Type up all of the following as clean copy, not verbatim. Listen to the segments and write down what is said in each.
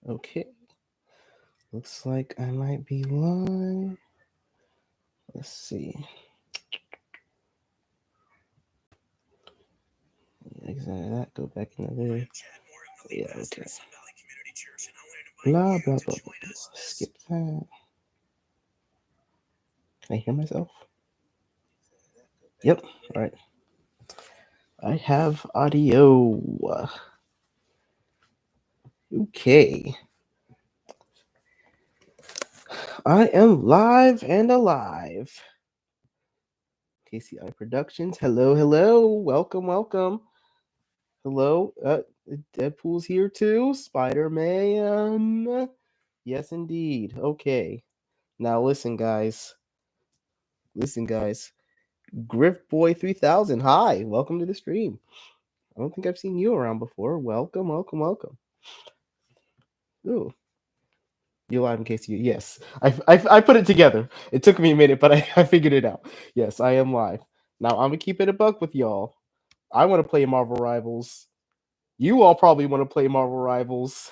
Okay. Looks like I might be live. Let's see. Yeah, exactly that. Go back into there. Yeah, okay. Blah, blah, blah, blah, blah. Skip that. Can I hear myself? Yep. All right. I have audio. Okay. I am live and alive. KCI Productions. Hello, hello. Welcome, welcome. Hello. Deadpool's here too. Spider-Man. Yes, indeed. Okay. Now listen, guys. Listen, guys. Griffboy3000. Hi. Welcome to the stream. I don't think I've seen you around before. Welcome, welcome, welcome. Ooh. You're live in case you. Yes. I put it together. It took me a minute, but I figured it out. Yes, I am live. Now I'm gonna keep it a buck with y'all. I want to play Marvel Rivals. You all probably want to play Marvel Rivals.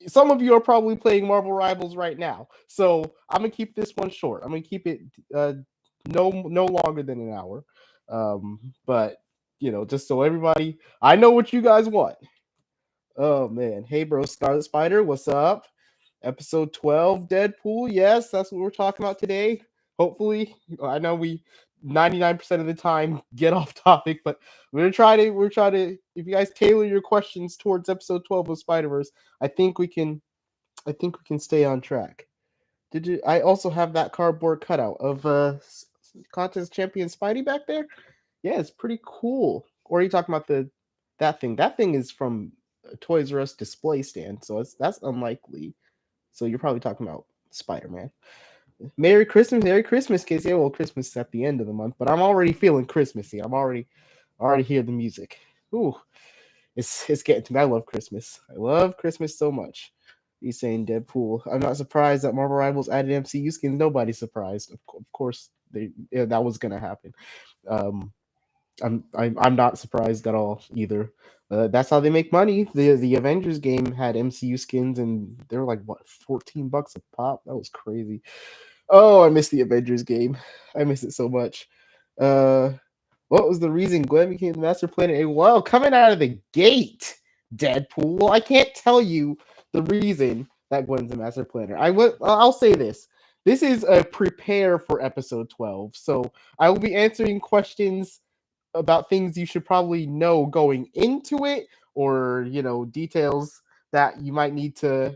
Some of you are probably playing Marvel Rivals right now. So I'm gonna keep this one short. I'm gonna keep it no longer than an hour. But just so everybody, I know what you guys want. Oh man, hey bro, Scarlet Spider, what's up? Episode 12, Deadpool. Yes, that's what we're talking about today. Hopefully, I know we 99% of the time get off topic, but we're trying to if you guys tailor your questions towards episode 12 of Spider-Verse, I think we can stay on track. I also have that cardboard cutout of contest champion Spidey back there? Yeah, it's pretty cool. Or are you talking about that thing? That thing is from a Toys R Us display stand, so that's unlikely. So you're probably talking about Spider-Man. Merry Christmas, kids. Yeah, well, Christmas is at the end of the month, but I'm already feeling Christmassy. I'm already hear the music. Ooh, it's getting to me. I love Christmas. I love Christmas so much. He's saying Deadpool. I'm not surprised that Marvel Rivals added MCU skins. Nobody's surprised. Of course, that was gonna happen. Um, I'm not surprised at all either. That's how they make money. The Avengers game had MCU skins, and they were like what $14 a pop. That was crazy. Oh, I miss the Avengers game. I miss it so much. What was the reason Gwen became the Master Planner? Well, coming out of the gate, Deadpool. Well, I can't tell you the reason that Gwen's the Master Planner. I'll say this. This is a prepare for episode 12. So I will be answering questions about things you should probably know going into it, or details that you might need to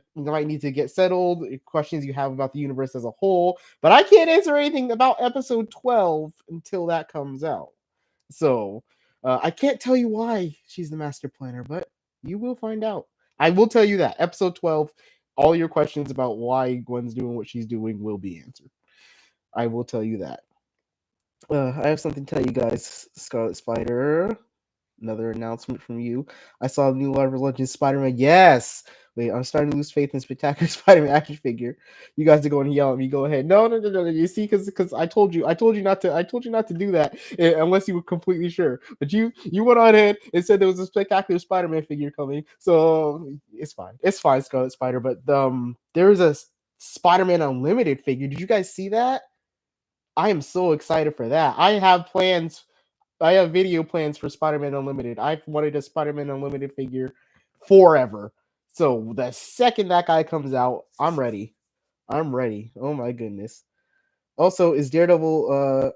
get settled, questions you have about the universe as a whole. But I can't answer anything about episode 12 until that comes out. So I can't tell you why she's the master planner, but you will find out. I will tell you that episode 12, all your questions about why Gwen's doing what she's doing will be answered. I will tell you that. I have something to tell you guys, Scarlet Spider. Another announcement from you. I saw the new Marvel Legends Spider-Man. Yes! Wait, I'm starting to lose faith in Spectacular Spider-Man action figure. You guys are going to yell at me. Go ahead. No. You see, because I told you not to do that unless you were completely sure. But you went on ahead and said there was a Spectacular Spider-Man figure coming. So it's fine. It's fine, Scarlet Spider. But there is a Spider-Man Unlimited figure. Did you guys see that? I am so excited for that. I have plans. I have video plans for Spider-Man Unlimited. I've wanted a Spider-Man Unlimited figure forever. So the second that guy comes out, I'm ready. I'm ready. Oh my goodness. Also, is Daredevil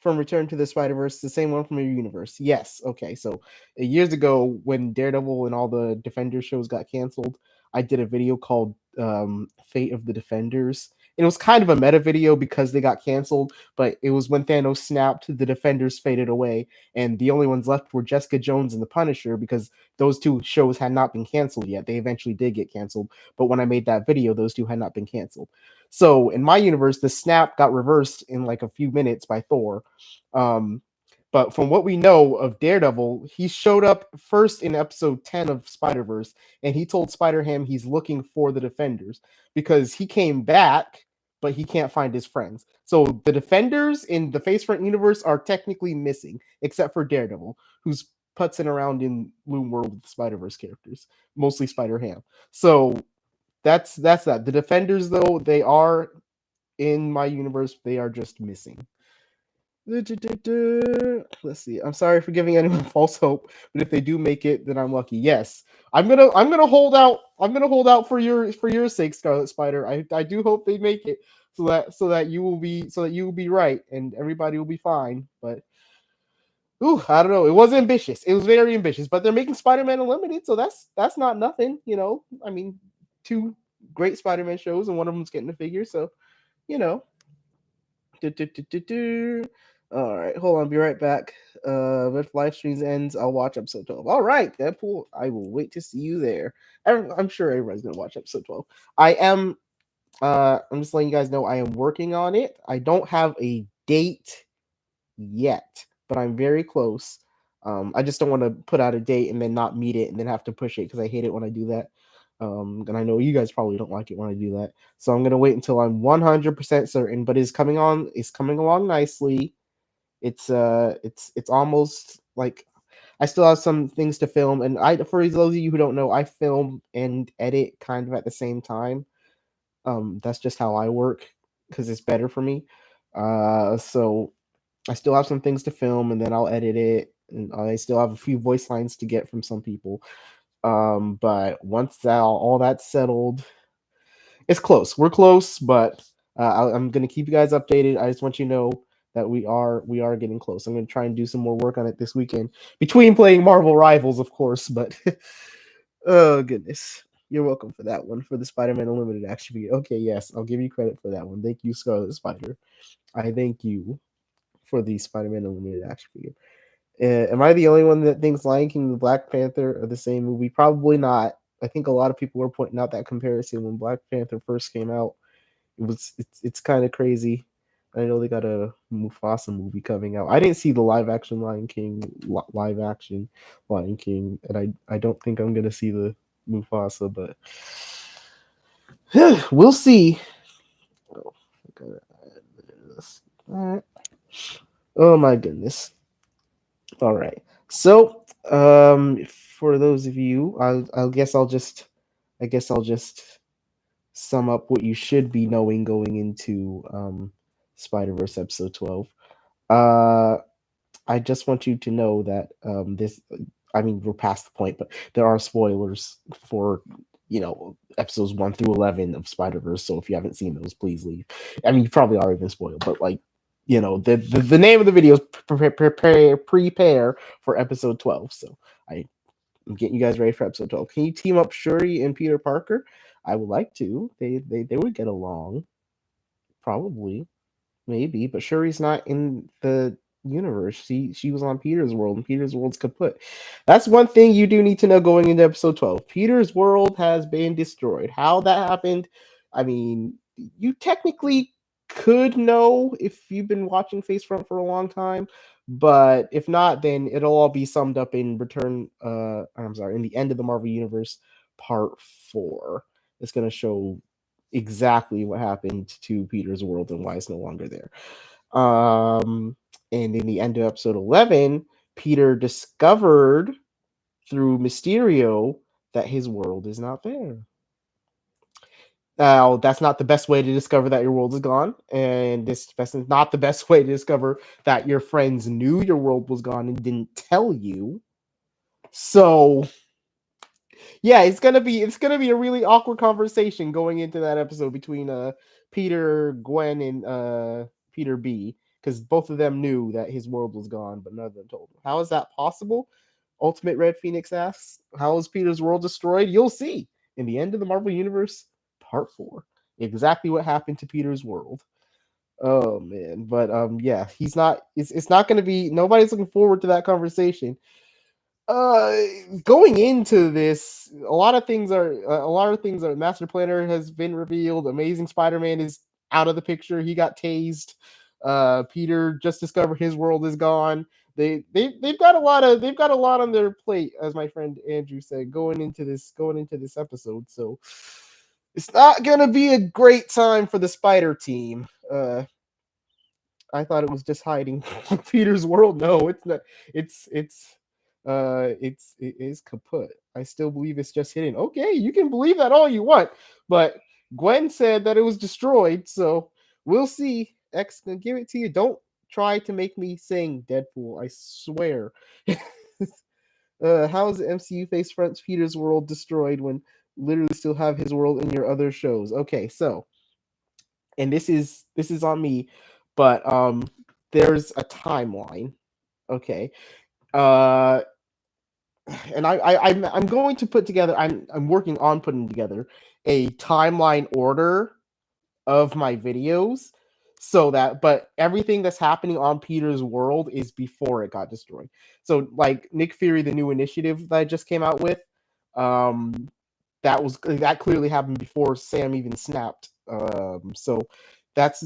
from Return to the Spider-Verse the same one from your universe? Yes. Okay. So years ago, when Daredevil and all the Defender shows got canceled, I did a video called Fate of the Defenders. And it was kind of a meta video because they got canceled, but it was when Thanos snapped, the Defenders faded away, and the only ones left were Jessica Jones and the Punisher, because those two shows had not been canceled yet. They eventually did get canceled, but when I made that video, those two had not been canceled. So in my universe, the snap got reversed in like a few minutes by Thor. But from what we know of Daredevil, he showed up first in episode 10 of Spider-Verse, and he told Spider-Ham he's looking for the Defenders because he came back, but he can't find his friends. So the Defenders in the Face Front universe are technically missing, except for Daredevil, who's putzing around in Loom World with the Spider-Verse characters, mostly Spider-Ham. So That's that. The Defenders, though, they are in my universe. They are just missing. Let's see. I'm sorry for giving anyone false hope, but if they do make it, then I'm lucky. Yes, I'm gonna hold out. I'm gonna hold out for your sake, Scarlet Spider. I do hope they make it so that you will be right and everybody will be fine. But ooh, I don't know. It was ambitious. It was very ambitious, but they're making Spider-Man Unlimited, so that's not nothing. I mean, two great Spider-Man shows, and one of them's getting a figure, so you know. Do, do, do, do, do. All right, hold on. Be right back. If live streams ends, I'll watch episode 12. All right, Deadpool. I will wait to see you there. I'm sure everybody's gonna watch episode 12. I am. I'm just letting you guys know I am working on it. I don't have a date yet, but I'm very close. I just don't want to put out a date and then not meet it and then have to push it because I hate it when I do that. And I know you guys probably don't like it when I do that. So I'm gonna wait until I'm 100% certain. But it's coming on. It's coming along nicely. It's almost like I still have some things to film, and for those of you who don't know, I film and edit kind of at the same time. That's just how I work because it's better for me. So I still have some things to film, and then I'll edit it. And I still have a few voice lines to get from some people. But once all that's settled, it's close. We're close, but I'm gonna keep you guys updated. I just want you to know that we are getting close. I'm gonna try and do some more work on it this weekend between playing Marvel Rivals, of course. But oh goodness, you're welcome for that one for the Spider-Man Unlimited action figure. Okay, yes, I'll give you credit for that one. Thank you, Scarlet Spider. I thank you for the Spider-Man Unlimited action figure. Am I the only one that thinks Lion King and Black Panther are the same movie? Probably not. I think a lot of people were pointing out that comparison when Black Panther first came out. It's kind of crazy. I know they got a Mufasa movie coming out. I didn't see the live action Lion King, and I don't think I'm gonna see the Mufasa, but we'll see. Oh, oh my goodness. All right. So, for those of you, I guess I'll just sum up what you should be knowing going into Spider-Verse episode 12. Uh, I just want you to know that I mean, we're past the point, but there are spoilers for episodes 1 through 11 of Spider-Verse. So if you haven't seen those, please leave. I mean, you probably already been spoiled, but like, the name of the video is prepare for episode 12. So I'm getting you guys ready for episode 12. Can you team up Shuri and Peter Parker? I would like to. They would get along, probably. Maybe, but Shuri's not in the universe. She was on Peter's world, and Peter's world's kaput. That's one thing you do need to know going into episode 12. Peter's world has been destroyed. How that happened, I mean, you technically could know if you've been watching Facefront for a long time, but if not, then it'll all be summed up in I'm sorry, in the End of the Marvel Universe Part 4. It's gonna show exactly what happened to Peter's world and why it's no longer there. And in the end of episode 11, Peter discovered through Mysterio that his world is not there. Now, that's not the best way to discover that your world is gone, and this is not the best way to discover that your friends knew your world was gone and didn't tell you. So yeah, it's gonna be a really awkward conversation going into that episode between Peter, Gwen, and Peter B, because both of them knew that his world was gone, but none of them told him. How is that possible? Ultimate Red Phoenix asks, how is Peter's world destroyed? You'll see in the End of the Marvel Universe Part 4 exactly what happened to Peter's world. Oh man, but yeah, he's not. It's not going to be. Nobody's looking forward to that conversation. uh Going into this, a lot of things are Master Planner has been revealed. Amazing Spider-Man is out of the picture. He got tased. Peter just discovered his world is gone. They've got a lot on their plate, as my friend Andrew said, going into this episode. So it's not gonna be a great time for the Spider team. I thought it was just hiding Peter's world. No, it's not. It's It is kaput. I still believe it's just hidden. Okay, you can believe that all you want, but Gwen said that it was destroyed, so we'll see. X gonna give it to you. Don't try to make me sing Deadpool. I swear. How is the MCU face fronts Peter's world destroyed when literally still have his world in your other shows? Okay, so and this is on me, but there's a timeline. Okay. Uh and I'm going to put together. I'm working on putting together a timeline order of my videos, so that but everything that's happening on Peter's world is before it got destroyed. So like Nick Fury, the new initiative that I just came out with, um, that clearly happened before Sam even snapped. So that's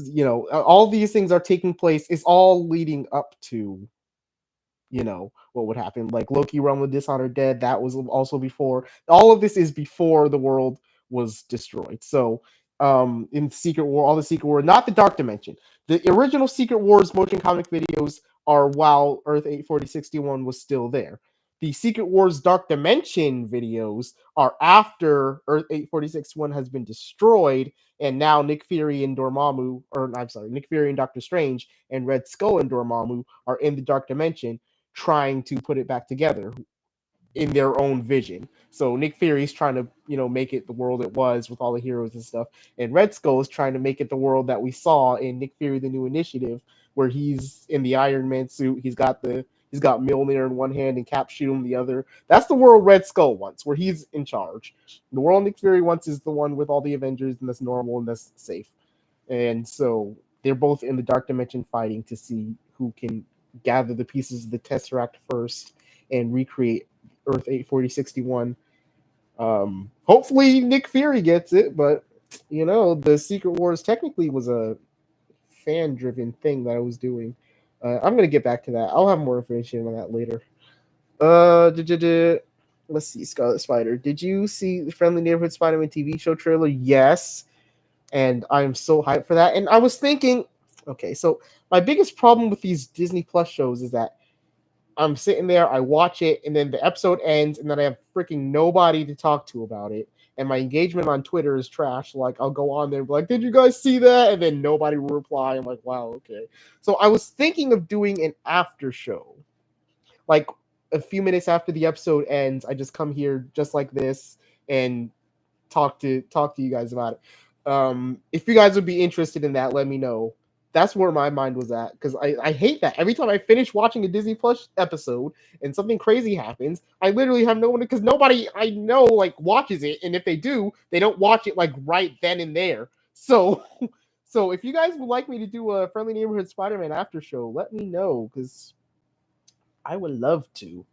all these things are taking place. It's all leading up to what would happen. Like Loki Realm of Dishonored Dead, that was also before. All of this is before the world was destroyed. So in Secret War, all the Secret War, not the Dark Dimension. The original Secret Wars motion comic videos are while Earth 84061 was still there. The Secret Wars Dark Dimension videos are after Earth 846-1 has been destroyed, and now Nick Fury and Dormammu, or I'm sorry, Nick Fury and Doctor Strange and Red Skull and Dormammu are in the Dark Dimension, trying to put it back together in their own vision. So Nick Fury's trying to, make it the world it was with all the heroes and stuff. And Red Skull is trying to make it the world that we saw in Nick Fury the New Initiative, where he's in the Iron Man suit. He's got Mjolnir in one hand and Cap Shield in the other. That's the world Red Skull wants, where he's in charge. The world Nick Fury wants is the one with all the Avengers and that's normal and that's safe. And so they're both in the Dark Dimension fighting to see who can gather the pieces of the Tesseract first and recreate Earth 84061. Hopefully Nick Fury gets it, but the Secret Wars technically was a fan-driven thing that I was doing. I'm gonna get back to that. I'll have more information on that later. Let's see, Scarlet Spider. Did you see the Friendly Neighborhood Spider-Man TV show trailer? Yes, and I'm so hyped for that. And I was thinking, okay, so my biggest problem with these Disney Plus shows is that I'm sitting there, I watch it, and then the episode ends, and then I have freaking nobody to talk to about it. And my engagement on Twitter is trash. Like, I'll go on there and be like, did you guys see that? And then nobody will reply. I'm like, wow, okay. So I was thinking of doing an after show. Like, a few minutes after the episode ends, I just come here just like this and talk to you guys about it. If you guys would be interested in that, let me know. That's where my mind was at, because I hate that. Every time I finish watching a Disney Plus episode and something crazy happens, I literally have no one, because nobody I know like watches it, and if they do, they don't watch it like right then and there. So so if you guys would like me to do a Friendly Neighborhood Spider-Man after show, let me know, because I would love to.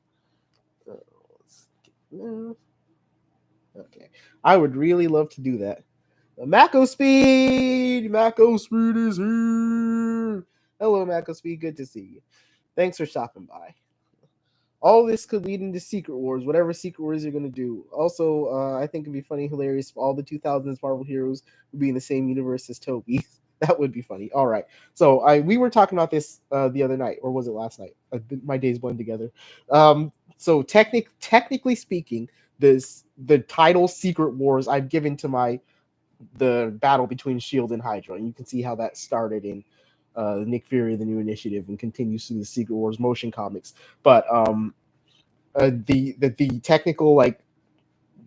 Okay, I would really love to do that. Mako Speed! Mako Speed is here! Hello, Mako Speed. Good to see you. Thanks for stopping by. All this could lead into Secret Wars, whatever Secret Wars you're going to do. Also, I think it'd be funny, hilarious if all the 2000s Marvel heroes would be in the same universe as Toby. That would be funny. All right. So we were talking about this the other night, or was it last night? My days blend together. So technically speaking, the title Secret Wars I've given to the battle between Shield and Hydra, and you can see how that started in Nick Fury, the New Initiative, and continues through the Secret Wars motion comics. But the technical like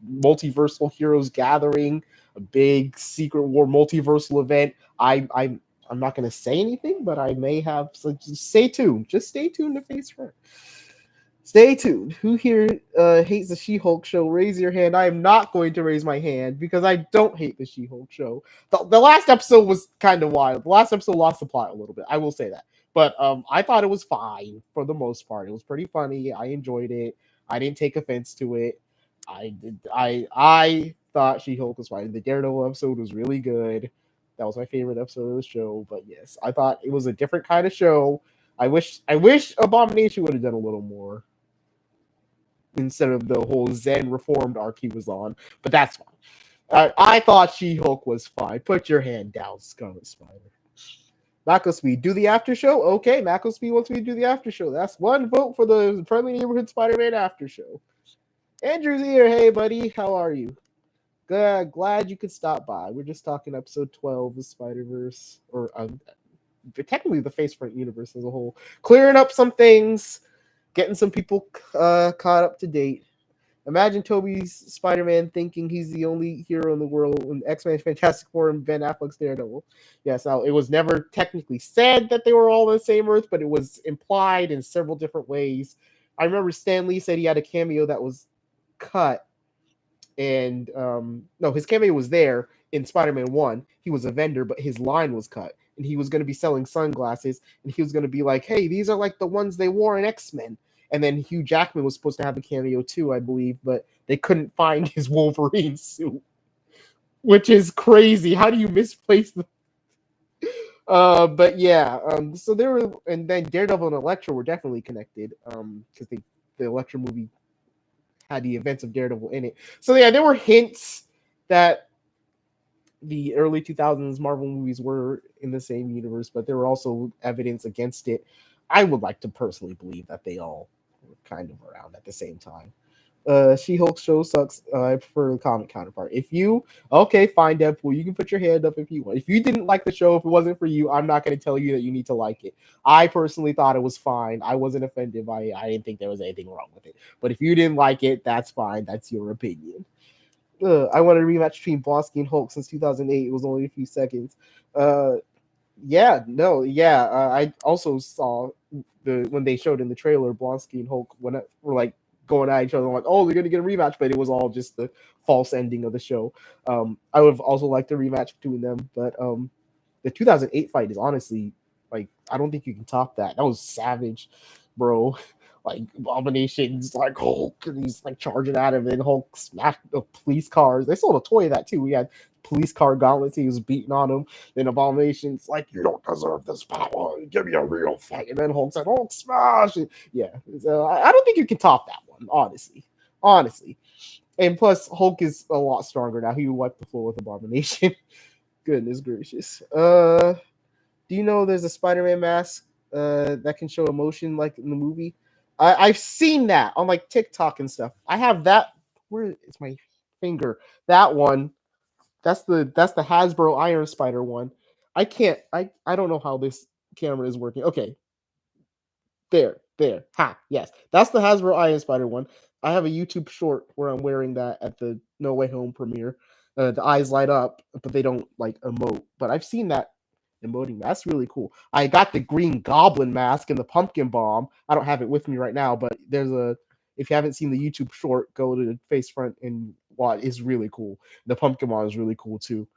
multiversal heroes gathering, a big Secret War multiversal event. I'm not going to say anything, but I may have. So just stay tuned. Just stay tuned to Face Front. Stay tuned. Who here hates the She-Hulk show? Raise your hand. I am not going to raise my hand because I don't hate the She-Hulk show. The last episode was kind of wild. The last episode lost the plot a little bit. I will say that. But I thought it was fine for the most part. It was pretty funny. I enjoyed it. I didn't take offense to it. I thought She-Hulk was fine. The Daredevil episode was really good. That was my favorite episode of the show. But yes, I thought it was a different kind of show. I wish Abomination would have done a little more instead of the whole Zen reformed arc he was on. But that's fine. I thought She-Hulk was fine. Put your hand down, Scarlet Spider. Mako Speed, do the after show. Okay, Mako Speed wants me to do the after show. That's one vote for the Friendly Neighborhood Spider-Man after show. Andrew's here. Hey, buddy, how are you? Glad you could stop by. We're just talking episode 12 of Spider-Verse, or technically the Face Front universe as a whole. Clearing up some things, getting some people caught up to date. Imagine Toby's Spider-Man thinking he's the only hero in the world when X-Men, Fantastic Four, and Ben Affleck's Daredevil. Yes, now it was never technically said that they were all on the same Earth, but it was implied in several different ways. I remember Stan Lee said he had a cameo that was cut, and no, his cameo was there in Spider-Man 1. He was a vendor, but his line was cut, and he was going to be selling sunglasses, and he was going to be like, hey, these are like the ones they wore in X-Men. And then Hugh Jackman was supposed to have a cameo too, I believe, but they couldn't find his Wolverine suit, which is crazy. How do you misplace the? But yeah, so there were, and then Daredevil and Elektra were definitely connected, because the Elektra movie had the events of Daredevil in it. So yeah, there were hints that the early 2000s Marvel movies were in the same universe, but there were also evidence against it. I would like to personally believe that they all were kind of around at the same time. She-Hulk show sucks. I prefer the comic counterpart. If you okay, fine, Deadpool, you can put your hand up if you want. If you didn't like the show, if it wasn't for you, I'm not going to tell you that you need to like it. I personally thought it was fine. I wasn't offended by it. I didn't think there was anything wrong with it. But if you didn't like it, that's fine. That's your opinion. I wanted a rematch between Blonsky and Hulk since 2008. It was only a few seconds. I also saw when they showed in the trailer Blonsky and Hulk were like going at each other. I'm like, oh, they're gonna get a rematch, but it was all just the false ending of the show. I would have also liked a rematch between them, but the 2008 fight is honestly like I don't think you can top that. That was savage, bro. Like Abomination's like Hulk, and he's like charging at him, and Hulk smacked the police cars. They sold a toy of that too. We had police car gauntlets. He was beating on him. Then Abomination's like, "You don't deserve this power. Give me a real fight." And then Hulk's like, "Hulk smash!" And yeah, so I don't think you can top that one, honestly. And plus, Hulk is a lot stronger now. He would wipe the floor with Abomination. Goodness gracious. Do you know there's a Spider-Man mask that can show emotion like in the movie? I've seen that on like TikTok and stuff. I have that. Where is my finger? That one. That's the Hasbro Iron Spider one. I can't. I don't know how this camera is working. Okay, there. Ha, yes. That's the Hasbro Iron Spider one. I have a YouTube short where I'm wearing that at the No Way Home premiere. The eyes light up, but they don't like emote. But I've seen that emoting. That's really cool. I got the Green Goblin mask and the pumpkin bomb. I don't have it with me right now, but there's a. If you haven't seen the YouTube short, go to the face front and watch. It's really cool. The pumpkin bomb is really cool too.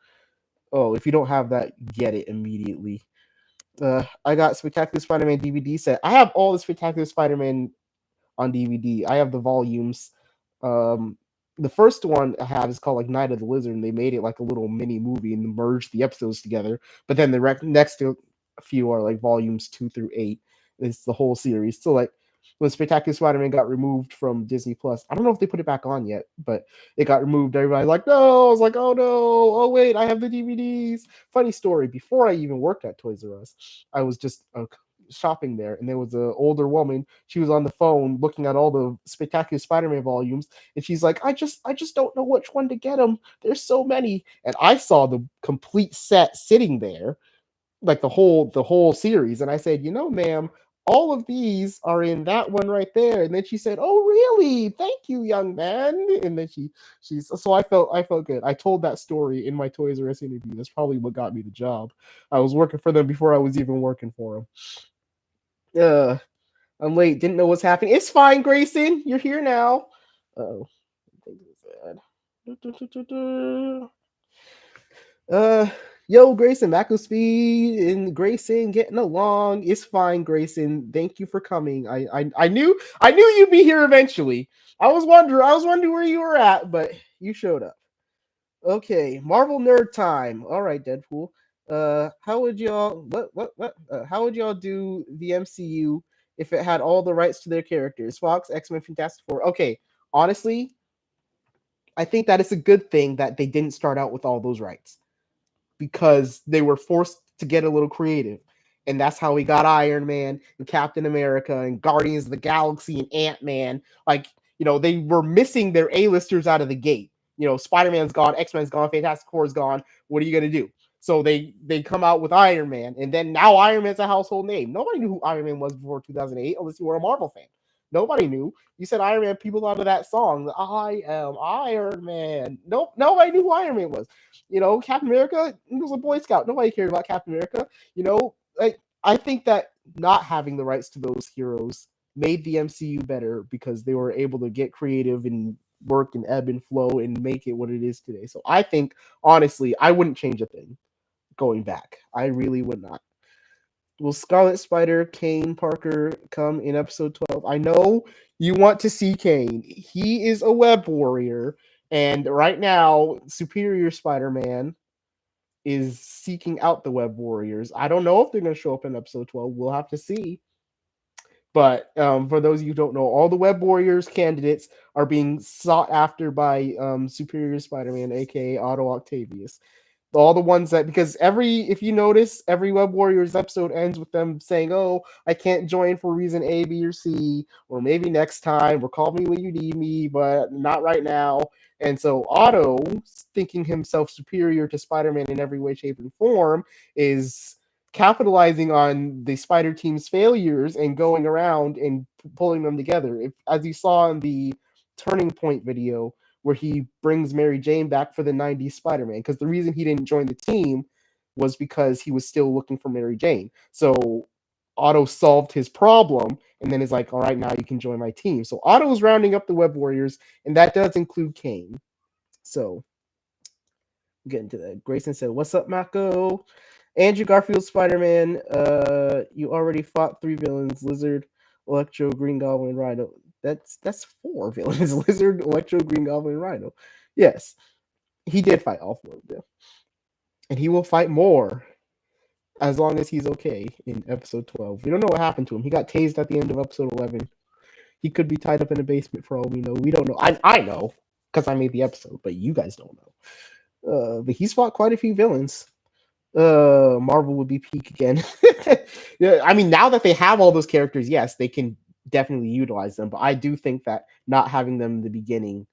Oh, if you don't have that, get it immediately. I got Spectacular Spider-Man DVD set. I have all the Spectacular Spider-Man on DVD. I have the volumes. Um, the first one I have is called like Night of the Lizard, and they made it like a little mini movie and merged the episodes together. But then the next few are like volumes 2 through 8. It's the whole series. So like when Spectacular Spider-Man got removed from Disney Plus, I don't know if they put it back on yet, but it got removed. Everybody's like, no. I was like, oh no. Oh wait, I have the DVDs. Funny story. Before I even worked at Toys R Us, I was just shopping there, and there was an older woman. She was on the phone looking at all the Spectacular Spider-Man volumes, and she's like, I just don't know which one to get them. There's so many. And I saw the complete set sitting there, like the whole series, and I said, ma'am, all of these are in that one right there. And then she said, oh really, thank you, young man. And then she's so I felt good. I told that story in my Toys R Us interview. That's probably what got me the job. I was working for them before I was even working for them. I'm late. Didn't know what's happening. It's fine, Grayson. You're here now. Oh, yo, Grayson, Mako Speed and Grayson getting along. It's fine, Grayson. Thank you for coming. I knew you'd be here eventually. I was wondering where you were at, but you showed up. Okay, Marvel nerd time. All right, Deadpool. How would y'all what? How would y'all do the MCU if it had all the rights to their characters? Fox, X-Men, Fantastic Four. Okay, honestly, I think that it's a good thing that they didn't start out with all those rights because they were forced to get a little creative. And that's how we got Iron Man and Captain America and Guardians of the Galaxy and Ant-Man. Like, they were missing their A-listers out of the gate. Spider-Man's gone, X-Men's gone, Fantastic Four's gone. What are you going to do? So they come out with Iron Man, and then now Iron Man's a household name. Nobody knew who Iron Man was before 2008 unless you were a Marvel fan. Nobody knew. You said Iron Man, people thought of that song, I am Iron Man. Nope, nobody knew who Iron Man was. Captain America, he was a Boy Scout. Nobody cared about Captain America. Like, I think that not having the rights to those heroes made the MCU better because they were able to get creative and work and ebb and flow and make it what it is today. So I think, honestly, I wouldn't change a thing going back. I really would not. Will Scarlet Spider, Kane Parker come in episode 12? I know you want to see Kane. He is a web warrior, and right now, Superior Spider-Man is seeking out the web warriors. I don't know if they're going to show up in episode 12. We'll have to see. But for those of you who don't know, all the web warriors candidates are being sought after by Superior Spider-Man, aka Otto Octavius. All the ones that, because if you notice, every Web Warriors episode ends with them saying, oh, I can't join for reason A, B, or C, or maybe next time, or call me when you need me, but not right now. And so Otto, thinking himself superior to Spider-Man in every way, shape, and form, is capitalizing on the Spider Team's failures and going around and pulling them together. As you saw in the Turning Point video, where he brings Mary Jane back for the 90s Spider-Man, because the reason he didn't join the team was because he was still looking for Mary Jane. So Otto solved his problem and then is like, all right, now you can join my team. So Otto is rounding up the Web Warriors, and that does include Kane. So get into that. Grayson said, what's up, Mako? Andrew Garfield Spider-Man, you already fought 3 villains, Lizard, Electro, Green Goblin, Rhino. That's 4 villains. Lizard, Electro, Green Goblin, Rhino. Yes. He did fight all 4 of them. And he will fight more as long as he's okay in episode 12. We don't know what happened to him. He got tased at the end of episode 11. He could be tied up in a basement for all we know. We don't know. I know because I made the episode, but you guys don't know. But he's fought quite a few villains. Marvel would be peak again. Yeah, I mean, now that they have all those characters, yes, they can definitely utilize them. But I do think that not having them in the beginning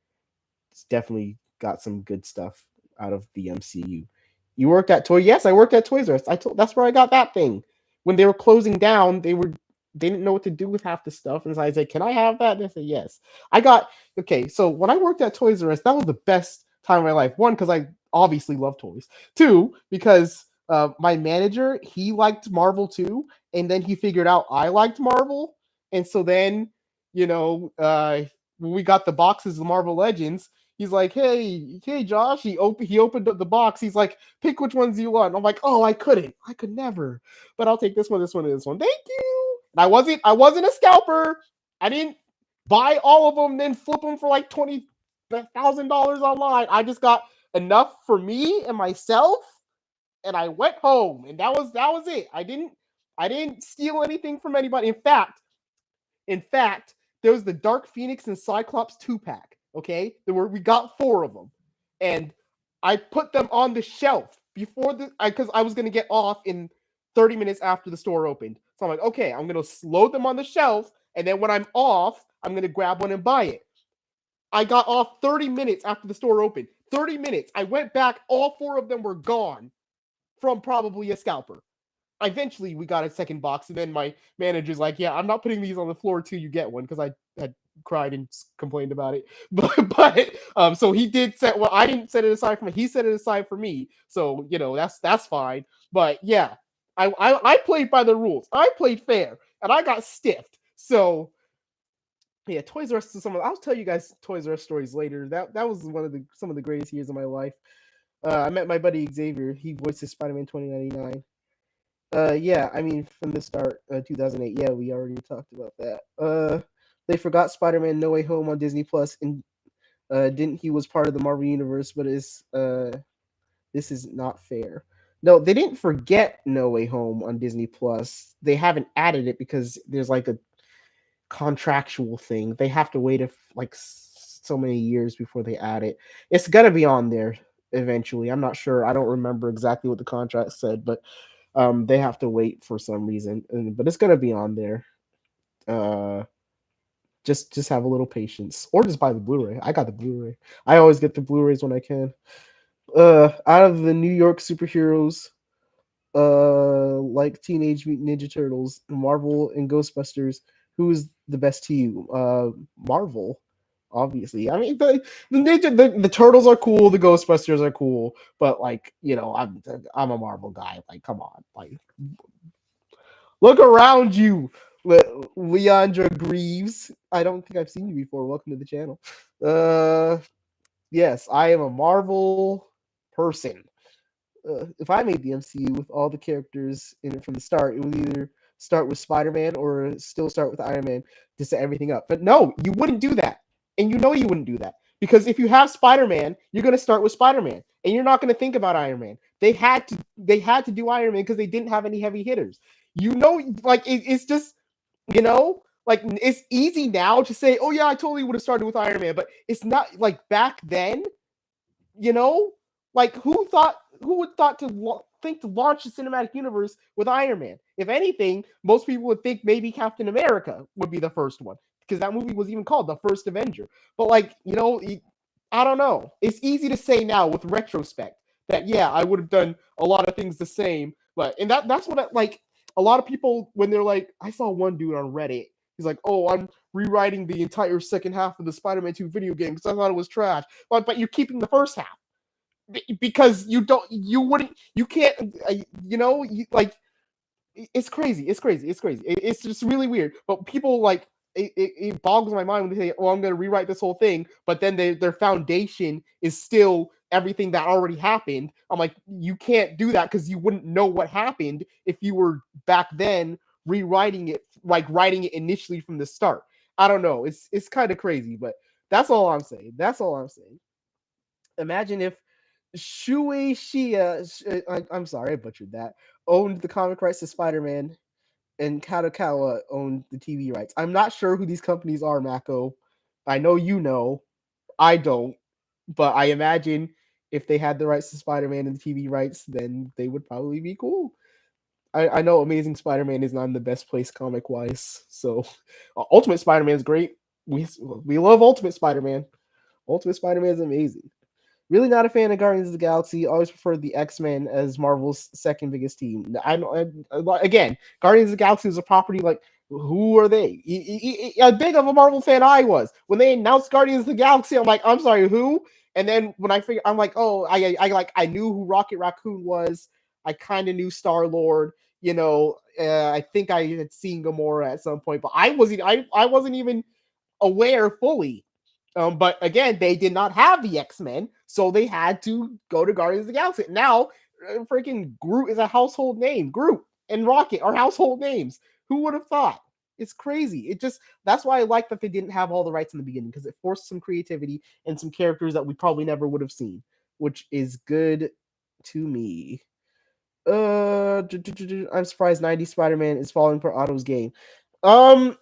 definitely got some good stuff out of the MCU. You worked at Yes, I worked at Toys R Us. That's where I got that thing. When they were closing down, they didn't know what to do with half the stuff, and so I said, "Can I have that?" And they said, "Yes." Okay. So when I worked at Toys R Us, that was the best time of my life. One, because I obviously love toys. 2, because my manager, he liked Marvel too, and then he figured out I liked Marvel, and so then when we got the boxes of Marvel Legends, he's like, hey, Josh. He opened up the box. He's like, pick which ones you want. I'm like, oh, I could never, but I'll take this one, this one, and this one. Thank you. And I wasn't a scalper. I didn't buy all of them, then flip them for like $20,000 online. I just got enough for me and myself, and I went home, and that was it. I didn't steal anything from anybody. In fact, there was the Dark Phoenix and Cyclops 2-pack. Okay, we got 4 of them, and I put them on the shelf because I was gonna get off in 30 minutes after the store opened. So I'm like, okay, I'm gonna load them on the shelf, and then when I'm off, I'm gonna grab one and buy it. I got off 30 minutes after the store opened. 30 minutes. I went back. All 4 of them were gone from probably a scalper. Eventually, we got a second box, and then my manager's like, yeah, I'm not putting these on the floor till you get one, because I had cried and complained about it. But so he did set. Well, I didn't set it aside for me. He set it aside for me. So that's fine. But yeah, I played by the rules. I played fair, and I got stiffed. So yeah, Toys R Us. I'll tell you guys Toys R Us stories later. That was some of the greatest years of my life. I met my buddy Xavier. He voices Spider-Man 2099. Yeah, I mean, from the start, 2008. Yeah, we already talked about that. They forgot Spider-Man No Way Home on Disney Plus, and didn't he was part of the Marvel Universe, but this is not fair. No, they didn't forget No Way Home on Disney Plus. They haven't added it because there's like a contractual thing. They have to wait so many years before they add it. It's gonna be on there eventually. I'm not sure. I don't remember exactly what the contract said, but They have to wait for some reason, but it's gonna be on there. Uh, just have a little patience, or just buy the Blu-ray. I got the Blu-ray. I always get the Blu-rays when I can. Out of the New York superheroes, like Teenage Mutant Ninja Turtles, Marvel, and Ghostbusters, who's the best to you? Marvel, obviously. I mean, the Turtles are cool, the Ghostbusters are cool, but like, I'm a Marvel guy. Like, come on, like, look around you, Leandra Greaves. I don't think I've seen you before. Welcome to the channel. Uh, yes, I am a Marvel person. If I made the MCU with all the characters in it from the start, it would either start with Spider-Man or still start with Iron Man to set everything up. But no, you wouldn't do that. And you know you wouldn't do that. Because if you have Spider-Man, you're gonna start with Spider-Man. And you're not gonna think about Iron Man. They had to do Iron Man because they didn't have any heavy hitters. Like it's just, like it's easy now to say, oh yeah, I totally would have started with Iron Man, but it's not like back then, you know, like who would thought to think to launch the cinematic universe with Iron Man? If anything, most people would think maybe Captain America would be the first one because that movie was even called the First Avenger. But like, I don't know. It's easy to say now with retrospect that yeah, I would have done a lot of things the same. But and that's what like a lot of people when they're like, I saw one dude on Reddit. He's like, oh, I'm rewriting the entire second half of the Spider-Man 2 video game because I thought it was trash. But you're keeping the first half because you can't, like, it's crazy. It's just really weird. But people like it boggles my mind when they say, "Oh, I'm going to rewrite this whole thing," but then their foundation is still everything that already happened. I'm like, you can't do that because you wouldn't know what happened if you were back then rewriting it, like writing it initially from the start. I don't know. It's kind of crazy, but that's all I'm saying. Imagine if Shueisha, I'm sorry, I butchered that, owned the comic rights to Spider-Man, and Kadokawa owned the TV rights. I'm not sure who these companies are, Mako. I know you know. I don't. But I imagine if they had the rights to Spider-Man and the TV rights, then they would probably be cool. I know Amazing Spider-Man is not in the best place comic-wise. So Ultimate Spider-Man is great. We love Ultimate Spider-Man. Ultimate Spider-Man is amazing. Really not a fan of Guardians of the Galaxy. Always preferred the X-Men as Marvel's second biggest team. Again, Guardians of the Galaxy is a property like, who are they? As big of a Marvel fan I was when they announced Guardians of the Galaxy. I'm like, I'm sorry, who? And then when I figured, I'm like, oh, I knew who Rocket Raccoon was. I kind of knew Star Lord. I think I had seen Gamora at some point, but I wasn't even aware fully. But again, they did not have the X-Men, so they had to go to Guardians of the Galaxy. Now, freaking Groot is a household name. Groot and Rocket are household names. Who would have thought? It's crazy. That's why I like that they didn't have all the rights in the beginning, because it forced some creativity and some characters that we probably never would have seen, which is good to me. I'm surprised 90s Spider-Man is falling for Otto's game. I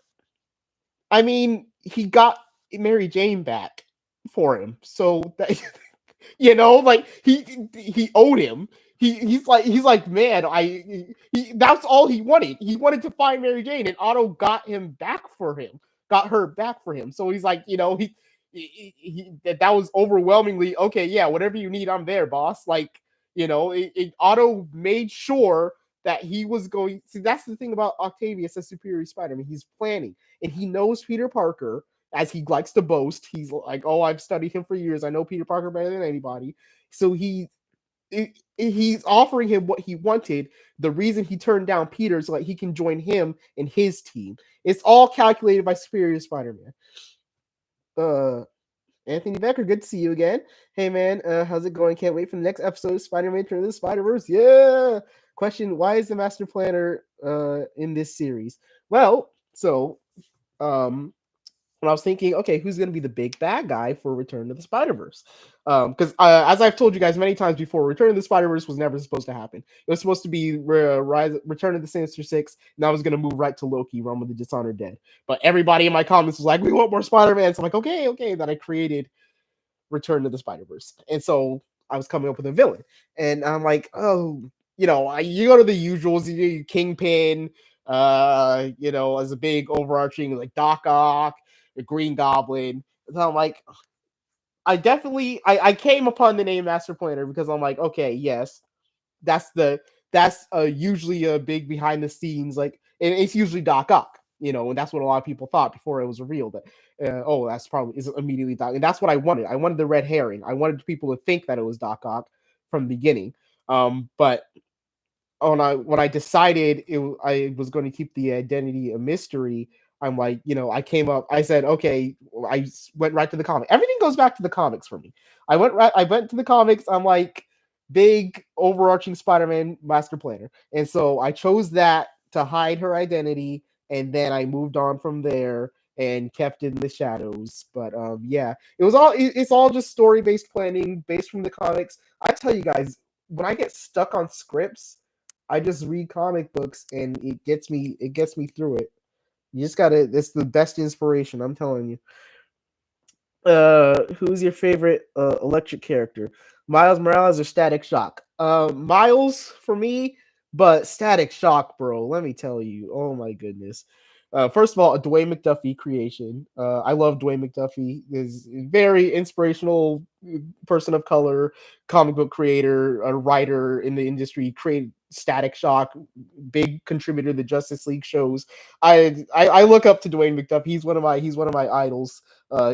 mean, he got Mary Jane back for him, so that, like he owed him. He's like, man, that's all he wanted. He wanted to find Mary Jane, and Otto got her back for him. So he's like, that was overwhelmingly okay. Yeah, whatever you need, I'm there, boss. Like, Otto made sure that he was going. See, that's the thing about Octavius as Superior Spider-Man. He's planning, and he knows Peter Parker, as he likes to boast. He's like, oh, I've studied him for years. I know Peter Parker better than anybody. So he's offering him what he wanted. The reason he turned down Peter so that he can join him and his team. It's all calculated by Superior Spider-Man. Anthony Becker, good to see you again. Hey man, how's it going? Can't wait for the next episode of Spider-Man Turn to the Spider-Verse. Yeah. Question: why is the Master Planner in this series? Well, so when I was thinking, okay, who's going to be the big bad guy for Return to the Spider-Verse? Because as I've told you guys many times before, Return to the Spider-Verse was never supposed to happen. It was supposed to be Return of the Sinister Six, and I was going to move right to Loki, Realm of the Dishonored Dead. But everybody in my comments was like, we want more Spider-Man. So I'm like, okay. Then I created Return to the Spider-Verse. And so I was coming up with a villain. And I'm like, oh, you go to the usuals, you Kingpin, as a big overarching like Doc Ock, the Green Goblin. So I'm like, I came upon the name Master Planner because I'm like, okay, yes, that's the that's usually a big behind the scenes like, and it's usually Doc Ock, and that's what a lot of people thought before it was revealed that oh, that's probably is immediately Doc, and that's what I wanted. I wanted the red herring. I wanted people to think that it was Doc Ock from the beginning. But when I decided I was going to keep the identity a mystery, I'm like, I said, okay, went right to the comic. Everything goes back to the comics for me. I went to the comics. I'm like, big overarching Spider-Man master planner, and so I chose that to hide her identity, and then I moved on from there and kept it in the shadows. But yeah, it's all just story based planning based from the comics. I tell you guys, when I get stuck on scripts, I just read comic books and it gets me through it. You just gotta it's the best inspiration, I'm telling you. Who's your favorite electric character? Miles Morales or Static Shock? Miles for me, but Static Shock, bro. Let me tell you. Oh my goodness. First of all, a Dwayne McDuffie creation. I love Dwayne McDuffie. Is a very inspirational person of color, comic book creator, a writer in the industry. Created Static Shock, big contributor to the Justice League shows. I look up to Dwayne McDuffie. He's one of my idols.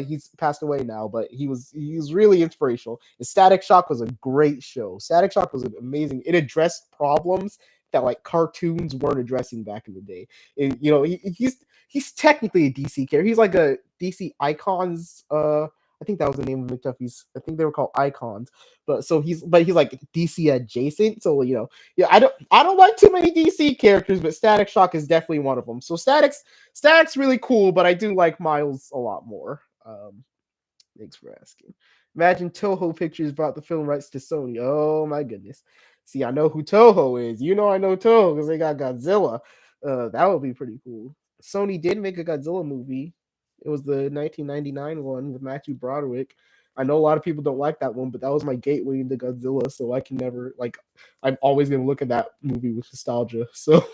He's passed away now, but he was really inspirational. And Static Shock was a great show. Static Shock was amazing. It addressed problems that like cartoons weren't addressing back in the day. And, he's technically a DC character. He's like a DC Icons. I think that was the name of McDuffie's. I think they were called Icons. But he's like DC adjacent. So yeah. I don't like too many DC characters, but Static Shock is definitely one of them. So Static's really cool, but I do like Miles a lot more. Thanks for asking. Imagine Toho Pictures brought the film rights to Sony. Oh my goodness. See, I know who Toho is. I know Toho because they got Godzilla. That would be pretty cool. Sony did make a Godzilla movie. It was the 1999 one with Matthew Broderick. I know a lot of people don't like that one, but that was my gateway into Godzilla, so I can never like. I'm always gonna look at that movie with nostalgia. So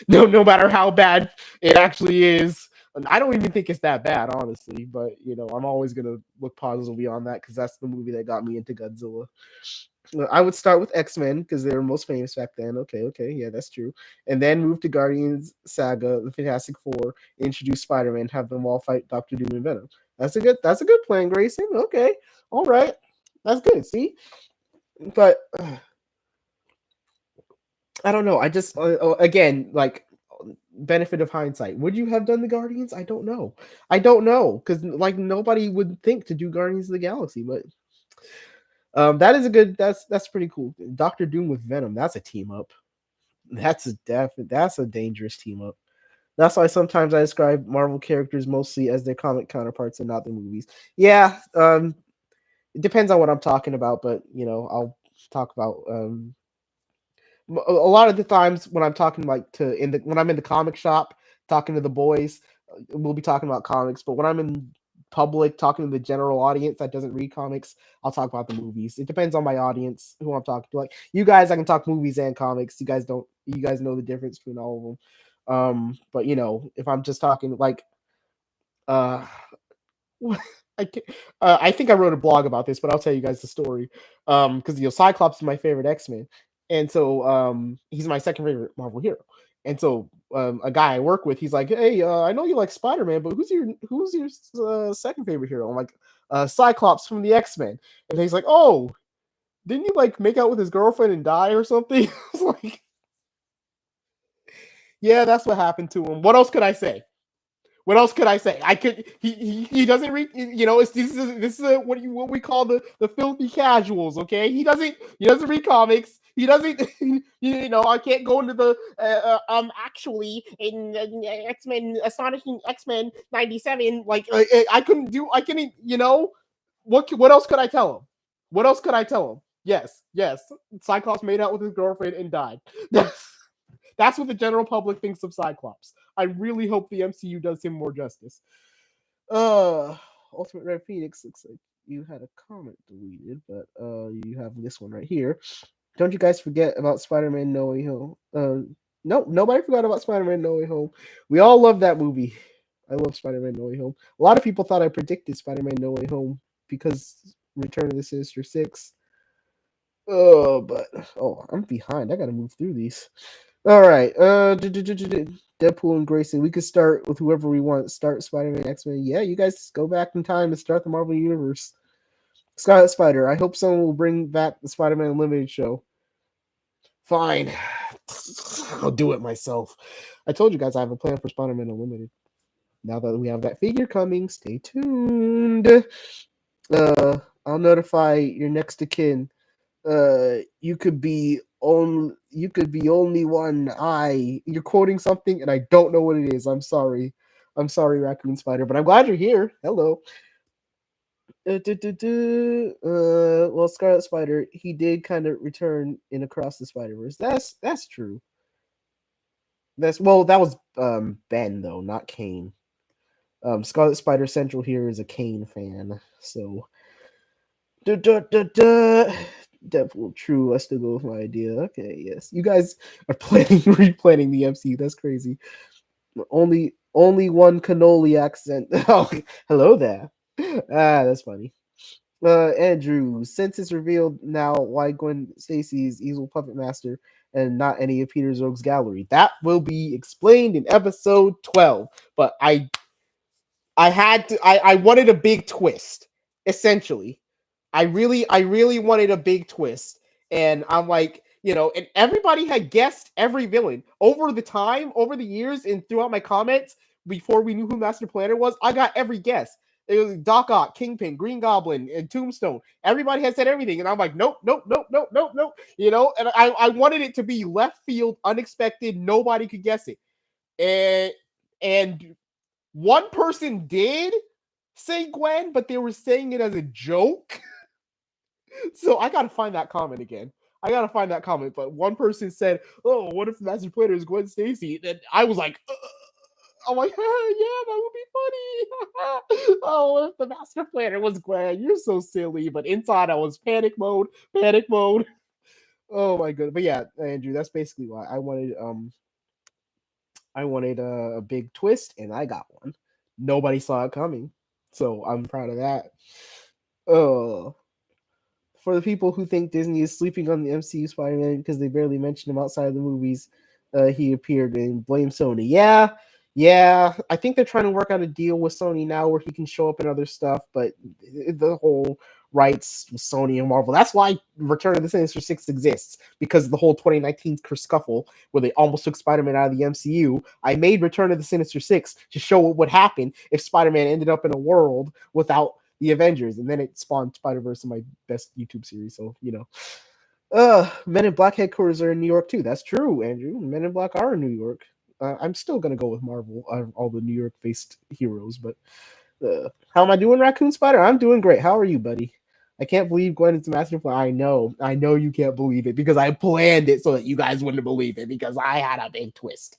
no matter how bad it actually is, and I don't even think it's that bad, honestly. But I'm always gonna look positively on that because that's the movie that got me into Godzilla. I would start with X-Men because they were most famous back then. Okay, yeah, that's true. And then move to Guardians Saga, the Fantastic Four, introduce Spider-Man, have them all fight Doctor Doom and Venom. That's a good plan, Grayson. Okay, all right, that's good. See, but I don't know. I just again like benefit of hindsight. Would you have done the Guardians? I don't know because like nobody would think to do Guardians of the Galaxy, but that is a good. That's pretty cool. Doctor Doom with Venom. That's a team up. That's a dangerous team up. That's why sometimes I describe Marvel characters mostly as their comic counterparts and not the movies. Yeah, it depends on what I'm talking about, but I'll talk about a lot of the times when I'm talking like when I'm in the comic shop talking to the boys, we'll be talking about comics. But when I'm in public talking to the general audience that doesn't read comics, I'll talk about the movies. It depends on my audience who I'm talking to. Like you guys, I can talk movies and comics. You guys don't. You guys know the difference between all of them. But if I'm just talking like uh I can I think I wrote a blog about this, but I'll tell you guys the story. Because Cyclops is my favorite X-Men, and so he's my second favorite Marvel hero. And so a guy I work with, he's like, "Hey, I know you like Spider-Man, but who's your second favorite hero?" I'm like, "Cyclops from the X-Men," and he's like, "Oh, didn't you like make out with his girlfriend and die or something?" I was like, "Yeah, that's what happened to him. What else could I say?" What else could I say? I could. He doesn't read. This is what we call the filthy casuals. Okay, he doesn't read comics. He doesn't. I can't go into the actually in X Men Astonishing X Men '97. Like I couldn't do. I couldn't. What else could I tell him? What else could I tell him? Yes. Cyclops made out with his girlfriend and died. That's what the general public thinks of Cyclops. I really hope the MCU does him more justice. Uh, Ultimate Red Phoenix looks like you had a comment deleted, but you have this one right here. Don't you guys forget about Spider-Man No Way Home? No, nobody forgot about Spider-Man No Way Home. We all love that movie. I love Spider-Man No Way Home. A lot of people thought I predicted Spider-Man No Way Home because Return of the Sinister Six. Oh, but I'm behind. I gotta move through these. All right. Deadpool and Grayson. We could start with whoever we want. Start Spider-Man, X-Men. Yeah, you guys go back in time and start the Marvel Universe. Scarlet Spider. I hope someone will bring back the Spider-Man Unlimited show. Fine. I'll do it myself. I told you guys I have a plan for Spider-Man Unlimited. Now that we have that figure coming, stay tuned. I'll notify your next of kin. You could be only one eye. You're quoting something and I don't know what it is. I'm sorry. I'm sorry, Raccoon Spider, but I'm glad you're here. Hello. Well, Scarlet Spider, he did kind of return in Across the Spider-Verse. That's true. That was Ben though, not Kane. Scarlet Spider Central here is a Kane fan, so Deadpool, true. I still go with my idea. Okay, yes, you guys are planning replanning the MCU. That's crazy. Only one cannoli accent. Oh, hello there. That's funny. Andrew, since it's revealed now why Gwen Stacy's evil puppet master and not any of Peter Zogue's gallery, that will be explained in episode 12. But I wanted a big twist, essentially. I really wanted a big twist. And I'm like, and everybody had guessed every villain over the years, and throughout my comments before we knew who Master Planner was. I got every guess. It was Doc Ock, Kingpin, Green Goblin, and Tombstone. Everybody had said everything, and I'm like, nope, nope, nope, nope, nope, nope. And I wanted it to be left field, unexpected. Nobody could guess it, and one person did say Gwen, but they were saying it as a joke. So I gotta find that comment again. But one person said, "Oh, what if the Master Planner is Gwen Stacy?" And I was like, I'm like, yeah, that would be funny. Oh, what if the Master Planner was Gwen? You're so silly. But inside, I was panic mode. Oh my god. But yeah, Andrew, that's basically why I wanted a big twist, and I got one. Nobody saw it coming, so I'm proud of that. For the people who think Disney is sleeping on the MCU Spider-Man because they barely mention him outside of the movies, he appeared and blame Sony. Yeah. I think they're trying to work out a deal with Sony now where he can show up in other stuff, but the whole rights with Sony and Marvel. That's why Return of the Sinister Six exists, because of the whole 2019 kerfuffle where they almost took Spider-Man out of the MCU. I made Return of the Sinister Six to show what would happen if Spider-Man ended up in a world without the Avengers, and then it spawned Spider-Verse in my best YouTube series. So Men in Black headquarters are in New York too. That's true, Andrew. Men in Black are in New York. I'm still gonna go with Marvel, all the New York-based heroes. But how am I doing, Raccoon Spider? I'm doing great. How are you, buddy? I can't believe Gwen is Master Plan. I know you can't believe it because I planned it so that you guys wouldn't believe it because I had a big twist.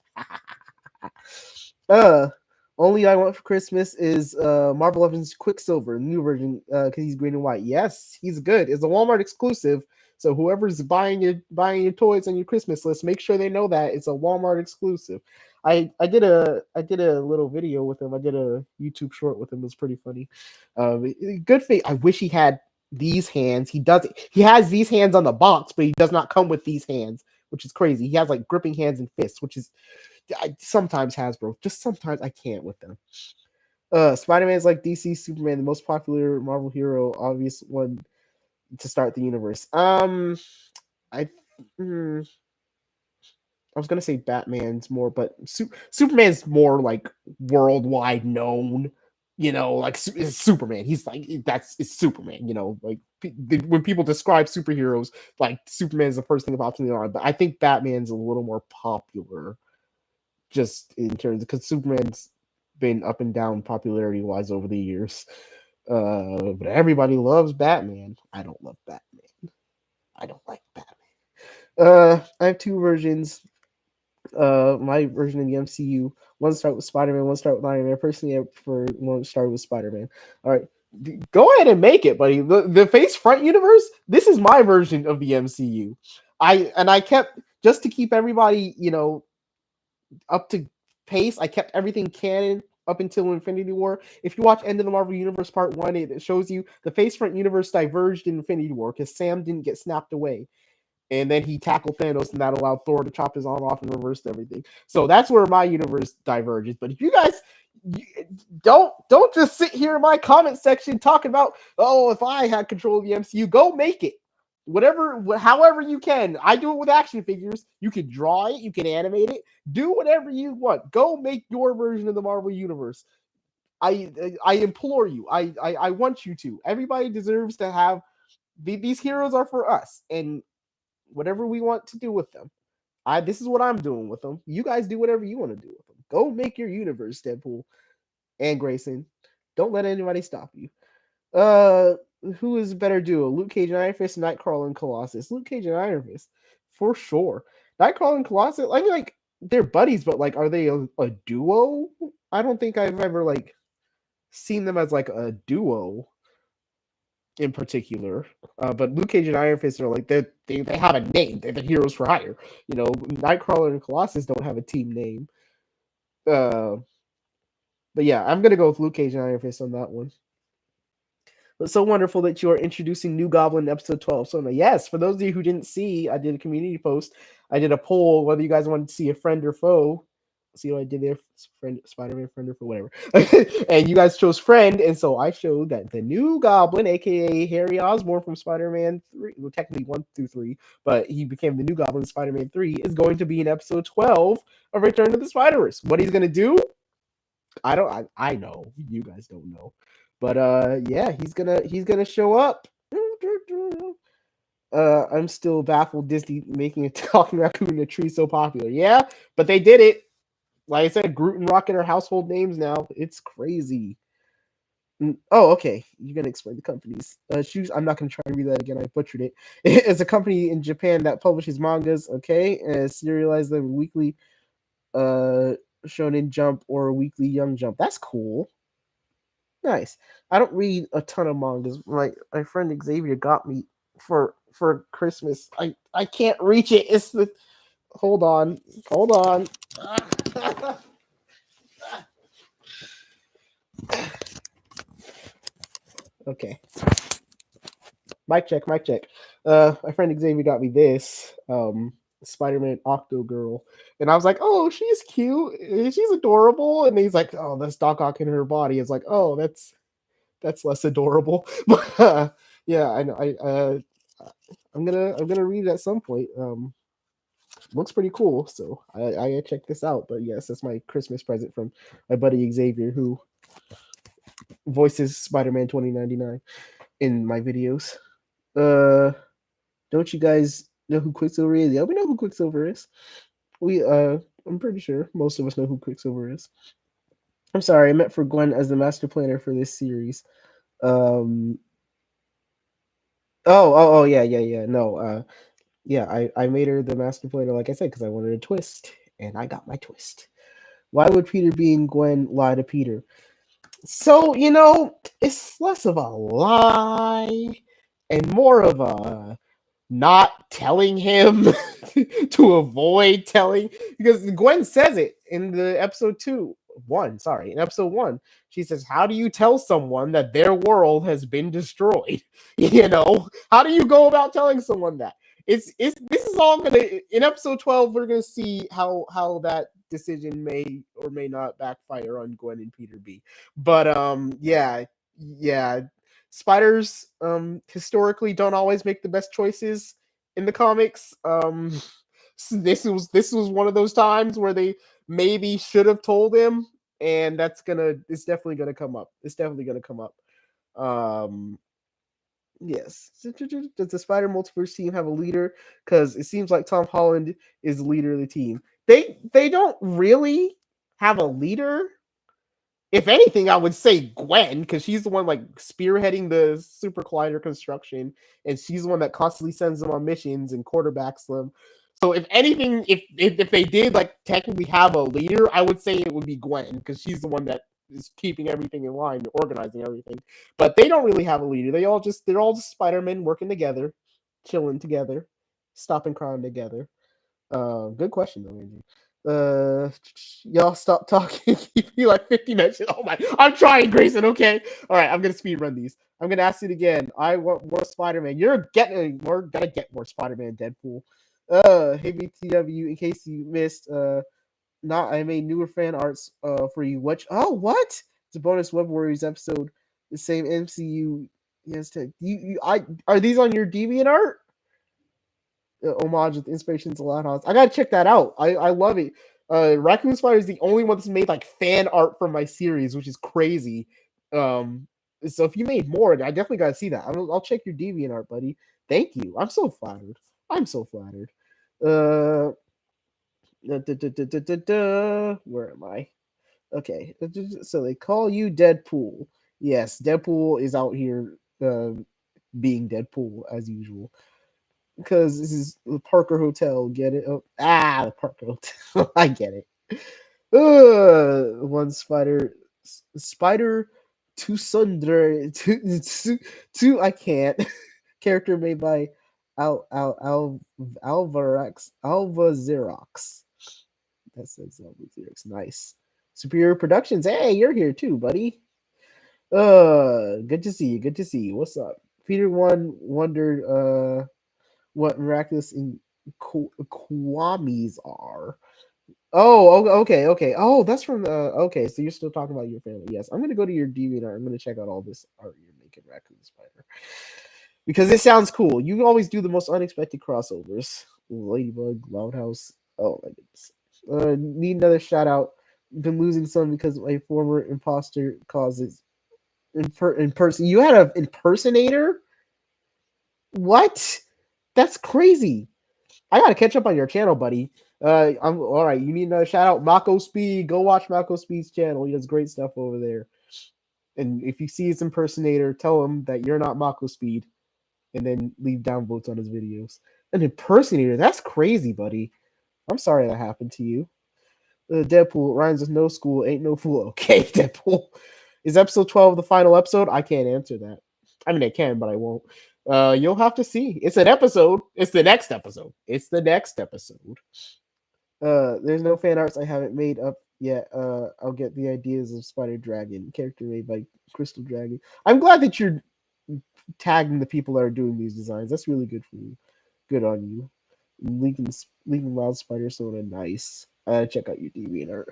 Only I want for Christmas is Marvel Legends Quicksilver, new version, because he's green and white. Yes, he's good. It's a Walmart exclusive, so whoever's buying your toys on your Christmas list, make sure they know that it's a Walmart exclusive. I did a little video with him. I did a YouTube short with him. It was pretty funny. Good thing. I wish he had these hands. He doesn't. He has these hands on the box, but he does not come with these hands, which is crazy. He has like gripping hands and fists, which is sometimes Hasbro. Just sometimes I can't with them. Spider-Man is like DC Superman, the most popular Marvel hero, obvious one to start the universe. I was gonna say Batman's more, but Superman's more like worldwide known. Like it's Superman. He's like it's Superman. Like when people describe superheroes, like Superman is the first thing that pops in the mind. But I think Batman's a little more popular, just in terms of because Superman's been up and down popularity wise over the years. But everybody loves Batman. I don't love Batman. I don't like Batman. I have two versions. My version of the MCU. One start with Spider-Man, one start with Iron Man. Personally, I prefer one start with Spider-Man. All right, go ahead and make it, buddy. The Face Front universe. This is my version of the MCU. I kept, just to keep everybody, up to pace. I kept everything canon up until Infinity War. If you watch End of the Marvel Universe Part 1, it shows you the Face Front universe diverged in Infinity War because Sam didn't get snapped away. And then he tackled Thanos, and that allowed Thor to chop his arm off and reversed everything. So that's where my universe diverges. But if you guys don't just sit here in my comment section talking about, oh, if I had control of the MCU, go make it. Whatever, however you can. I do it with action figures. You can draw it, you can animate it, do whatever you want. Go make your version of the Marvel Universe. I implore you. I want you to. Everybody deserves to have these heroes are for us, and whatever we want to do with them. This is what I'm doing with them. You guys do whatever you want to do with them. Go make your universe, Deadpool and Grayson. Don't let anybody stop you. Who is a better duo? Luke Cage and Iron Fist, Nightcrawler and Colossus. Luke Cage and Iron Fist, for sure. Nightcrawler and Colossus, I mean, like, they're buddies, but like, are they a duo? I don't think I've ever like seen them as like a duo in particular. But Luke Cage and Iron Fist are like, they have a name. They're the heroes for hire. Nightcrawler and Colossus don't have a team name. But yeah, I'm gonna go with Luke Cage and Iron Fist on that one. It's so wonderful that you are introducing New Goblin in episode 12. So yes, for those of you who didn't see, I did a community post. I did a poll whether you guys wanted to see a friend or foe. See what I did there? Friend, Spider-Man, friend, or whatever. And you guys chose friend, and so I showed that the new Goblin, aka Harry Osborn from Spider-Man 3, well, technically 1 through 3, but he became the new Goblin in Spider-Man 3, is going to be in episode 12 of Return to the Spider-Verse. What he's going to do? I know. You guys don't know. But yeah, he's gonna show up. I'm still baffled Disney making a talking raccoon in a tree so popular. Yeah, but they did it. Like I said, Groot and Rocket are household names now. It's crazy. Oh, okay. You're gonna explain the companies. Shoes. I'm not gonna try to read that again. I butchered it. It's a company in Japan that publishes mangas. Okay, and serialize them weekly. Shonen Jump or weekly Young Jump. That's cool. Nice. I don't read a ton of mangas. My friend Xavier got me for Christmas. I can't reach it. It's the hold on. Okay. Mic check. My friend Xavier got me this. Spider-Man Octo Girl. And I was like, oh, she's cute. She's adorable. And he's like, oh, that's Doc Ock in her body. It's like, oh, that's less adorable. But yeah, I know. I'm gonna read it at some point. Looks pretty cool, so I check this out. But yes, that's my Christmas present from my buddy Xavier, who voices Spider-Man 2099 in my videos. Don't you guys know who Quicksilver is? Yeah, we know who Quicksilver is. I'm pretty sure most of us know who Quicksilver is. I'm sorry, I meant for Gwen as the master planner for this series. Oh, yeah. No, yeah, I made her the master planner, like I said, because I wanted a twist, and I got my twist. Why would Peter being Gwen lie to Peter? So, it's less of a lie and more of a not telling him to avoid telling, because Gwen says it in the episode 1, in episode 1. She says, how do you tell someone that their world has been destroyed? How do you go about telling someone that? This is all gonna, in episode 12, we're gonna see how that decision may or may not backfire on Gwen and Peter B. But yeah, spiders historically don't always make the best choices in the comics. This was one of those times where they maybe should have told him, and it's definitely gonna come up. Yes. Does the Spider Multiverse team have a leader? Because it seems like Tom Holland is the leader of the team. They don't really have a leader. If anything, I would say Gwen, because she's the one like spearheading the Super Collider construction, and she's the one that constantly sends them on missions and quarterbacks them. So if anything, if they did like technically have a leader, I would say it would be Gwen, because she's the one that is keeping everything in line, organizing everything. But they don't really have a leader. They're all just Spider-Men working together, chilling together, stopping crime together? Good question though, Angie. Y'all stop talking. Give me like 50 minutes. Oh my! I'm trying, Grayson. Okay. All right. I'm gonna speed run these. I'm gonna ask it again. I want more Spider-Man. You're getting more. Gotta get more Spider-Man. Deadpool. Hey BTW. In case you missed, not I made newer fan arts for you. What? It's a bonus Web Warriors episode. The same MCU. Yes. I are these on your deviant art? Homage with inspirations of Loud House. I gotta check that out. I love it. Raccoon Spider is the only one that's made like fan art for my series, which is crazy. Um, so if you made more, I definitely gotta see that. I'll check your deviant art, buddy. Thank you. I'm so flattered. I'm so flattered. Uh, where am I? Okay, so they call you Deadpool. Yes, Deadpool is out here being Deadpool as usual. Because this is the Parker Hotel. Get it? Oh, the Parker Hotel. I get it. One spider, two sundry, two. I can't. Character made by Alva Xerox. That says Alva Xerox. Nice. Superior Productions. Hey, you're here too, buddy. Good to see you. Good to see you. What's up? Peter One wondered what miraculous in Kwamis are. Oh, okay. Oh, that's from the. Okay, so you're still talking about your family. Yes, I'm gonna go to your DeviantArt. I'm gonna check out all this art you're making, Raccoon Spider, because it sounds cool. You always do the most unexpected crossovers. Ladybug, Loudhouse. Oh my goodness. Need another shout out. Been losing some because my former imposter causes in person. You had an impersonator. What? That's crazy. I gotta catch up on your channel, buddy. I'm all right. You need another shout out, Mako Speed. Go watch Mako Speed's channel. He does great stuff over there. And if you see his impersonator, tell him that you're not Mako Speed, and then leave downvotes on his videos. An impersonator? That's crazy, buddy. I'm sorry that happened to you. Deadpool rhymes with no school, ain't no fool. Okay, Deadpool. Is episode 12 the final episode? I can't answer that. I mean, I can, but I won't. You'll have to see. It's an episode. It's the next episode. It's the next episode. There's no fan arts I haven't made up yet. I'll get the ideas of Spider Dragon, character made by Crystal Dragon. I'm glad that you're tagging the people that are doing these designs. That's really good for you. Good on you. Leaving Loud Spider Soda, nice. Check out your DeviantArt.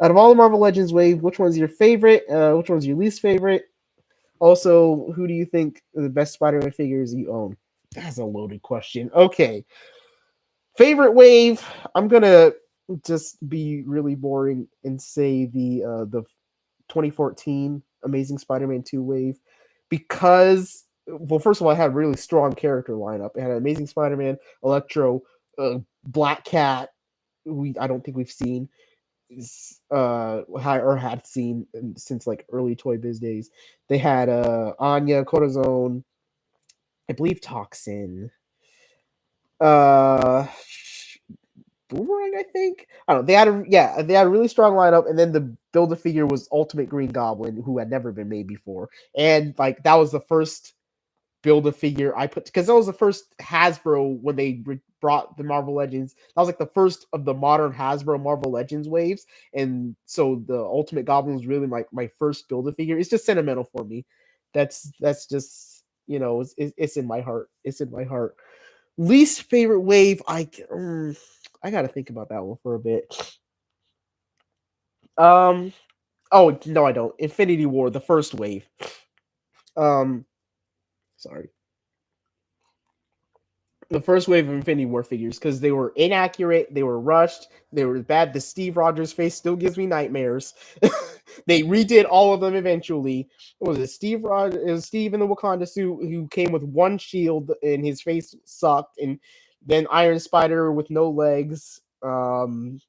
Out of all the Marvel Legends wave, which one's your favorite? Which one's your least favorite? Also, who do you think are the best Spider-Man figures you own? That's a loaded question. Okay. Favorite wave, I'm gonna just be really boring and say the 2014 Amazing Spider-Man 2 wave, because well, first of all, I had a really strong character lineup. It had Amazing Spider-Man, Electro, Black Cat, I don't think we've seen or had seen since like early Toy Biz days. They had Anya, Corazon, I believe Toxin, uh Boomerang, I think. I don't know. They had a really strong lineup, and then the build a figure was Ultimate Green Goblin, who had never been made before. And like that was the first build a figure I put, because that was the first Hasbro when they brought the Marvel Legends. That was like the first of the modern Hasbro Marvel Legends waves, and so the Ultimate Goblin was really my first build a figure. It's just sentimental for me. That's just it's in my heart. It's in my heart. Least favorite wave, I got to think about that one for a bit. Oh no, I don't. Infinity War, the first wave. Sorry. The first wave of Infinity War figures, because they were inaccurate, they were rushed, they were bad. The Steve Rogers face still gives me nightmares. They redid all of them eventually. What was it? Steve Rogers? It was Steve in the Wakanda suit who came with one shield and his face sucked, and then Iron Spider with no legs. And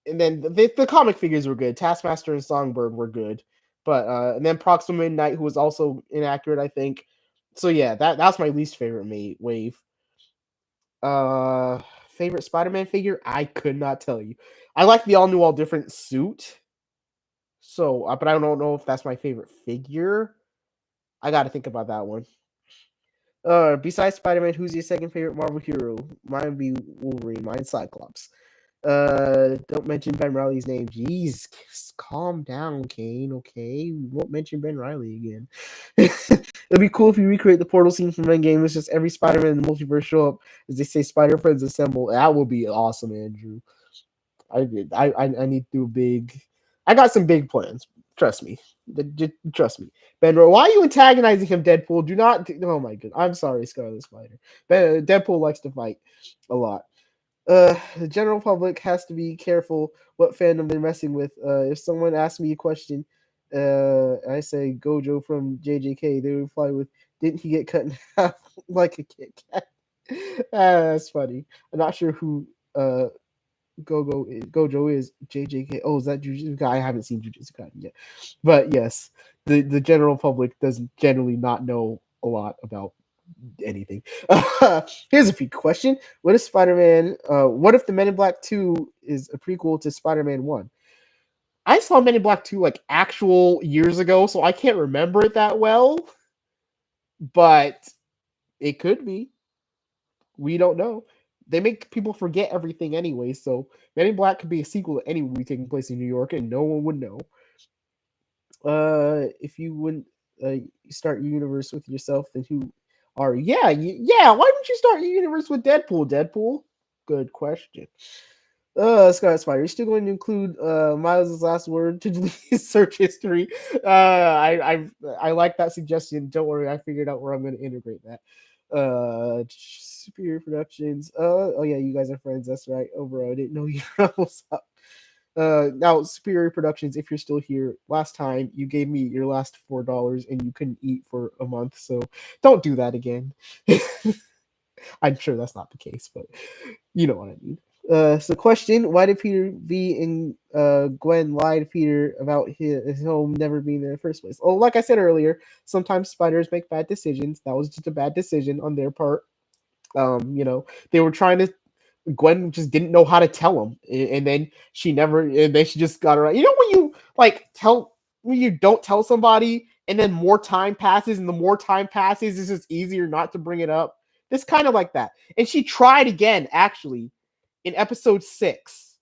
then the comic figures were good. Taskmaster and Songbird were good, but and then Proxima Midnight, who was also inaccurate, I think. So yeah, that's my least favorite wave. Favorite Spider-Man figure? I could not tell you. I like the all new, all different suit. So, but I don't know if that's my favorite figure. I got to think about that one. Besides Spider-Man, who's your second favorite Marvel hero? Mine would be Wolverine. Mine's Cyclops. Don't mention Ben Riley's name. Jeez, calm down, Kane. Okay, we won't mention Ben Riley again. It'd be cool if you recreate the portal scene from Endgame. It's just every Spider-Man in the multiverse show up as they say Spider Friends assemble. That would be awesome, Andrew. I did. I need to do a big. I got some big plans. Trust me. Just trust me. Ben, why are you antagonizing him, Deadpool? Do not. Oh my god. I'm sorry, Scarlet Spider. Deadpool likes to fight a lot. The general public has to be careful what fandom they're messing with. If someone asks me a question, I say Gojo from JJK, they reply with, "Didn't he get cut in half like a Kit Kat?" That's funny. I'm not sure who Gojo is. JJK. Oh, is that Jujutsu Kaisen? I haven't seen Jujutsu Kaisen yet, but yes, the general public doesn't generally not know a lot about anything. Here's a few question. What if Spider-Man? What if the Men in Black 2 is a prequel to Spider-Man 1? I saw Men in Black 2 like actual years ago, so I can't remember it that well. But it could be. We don't know. They make people forget everything anyway, so Men in Black could be a sequel to any movie taking place in New York, and no one would know. If you wouldn't start your universe with yourself, then who are you? Yeah? Why don't you start your universe with Deadpool? Deadpool. Good question. Scarlet Spider, you're still going to include Miles' last word to delete his search history. I like that suggestion. Don't worry, I figured out where I'm going to integrate that. Superior Productions. Oh yeah, you guys are friends. That's right. Oh bro, I didn't know you were almost up. Now Superior Productions, if you're still here, last time you gave me your last $4 and you couldn't eat for a month, so don't do that again. I'm sure that's not the case, but you know what I mean. So question, why did Peter V and Gwen lie to Peter about his home never being there in the first place? Oh, like I said earlier, sometimes spiders make bad decisions. That was just a bad decision on their part. They were trying to Gwen just didn't know how to tell him, and then she just got it right. You know when you when you don't tell somebody, and then more time passes, and the more time passes, it's just easier not to bring it up. It's kind of like that. And she tried again, actually, in episode 6.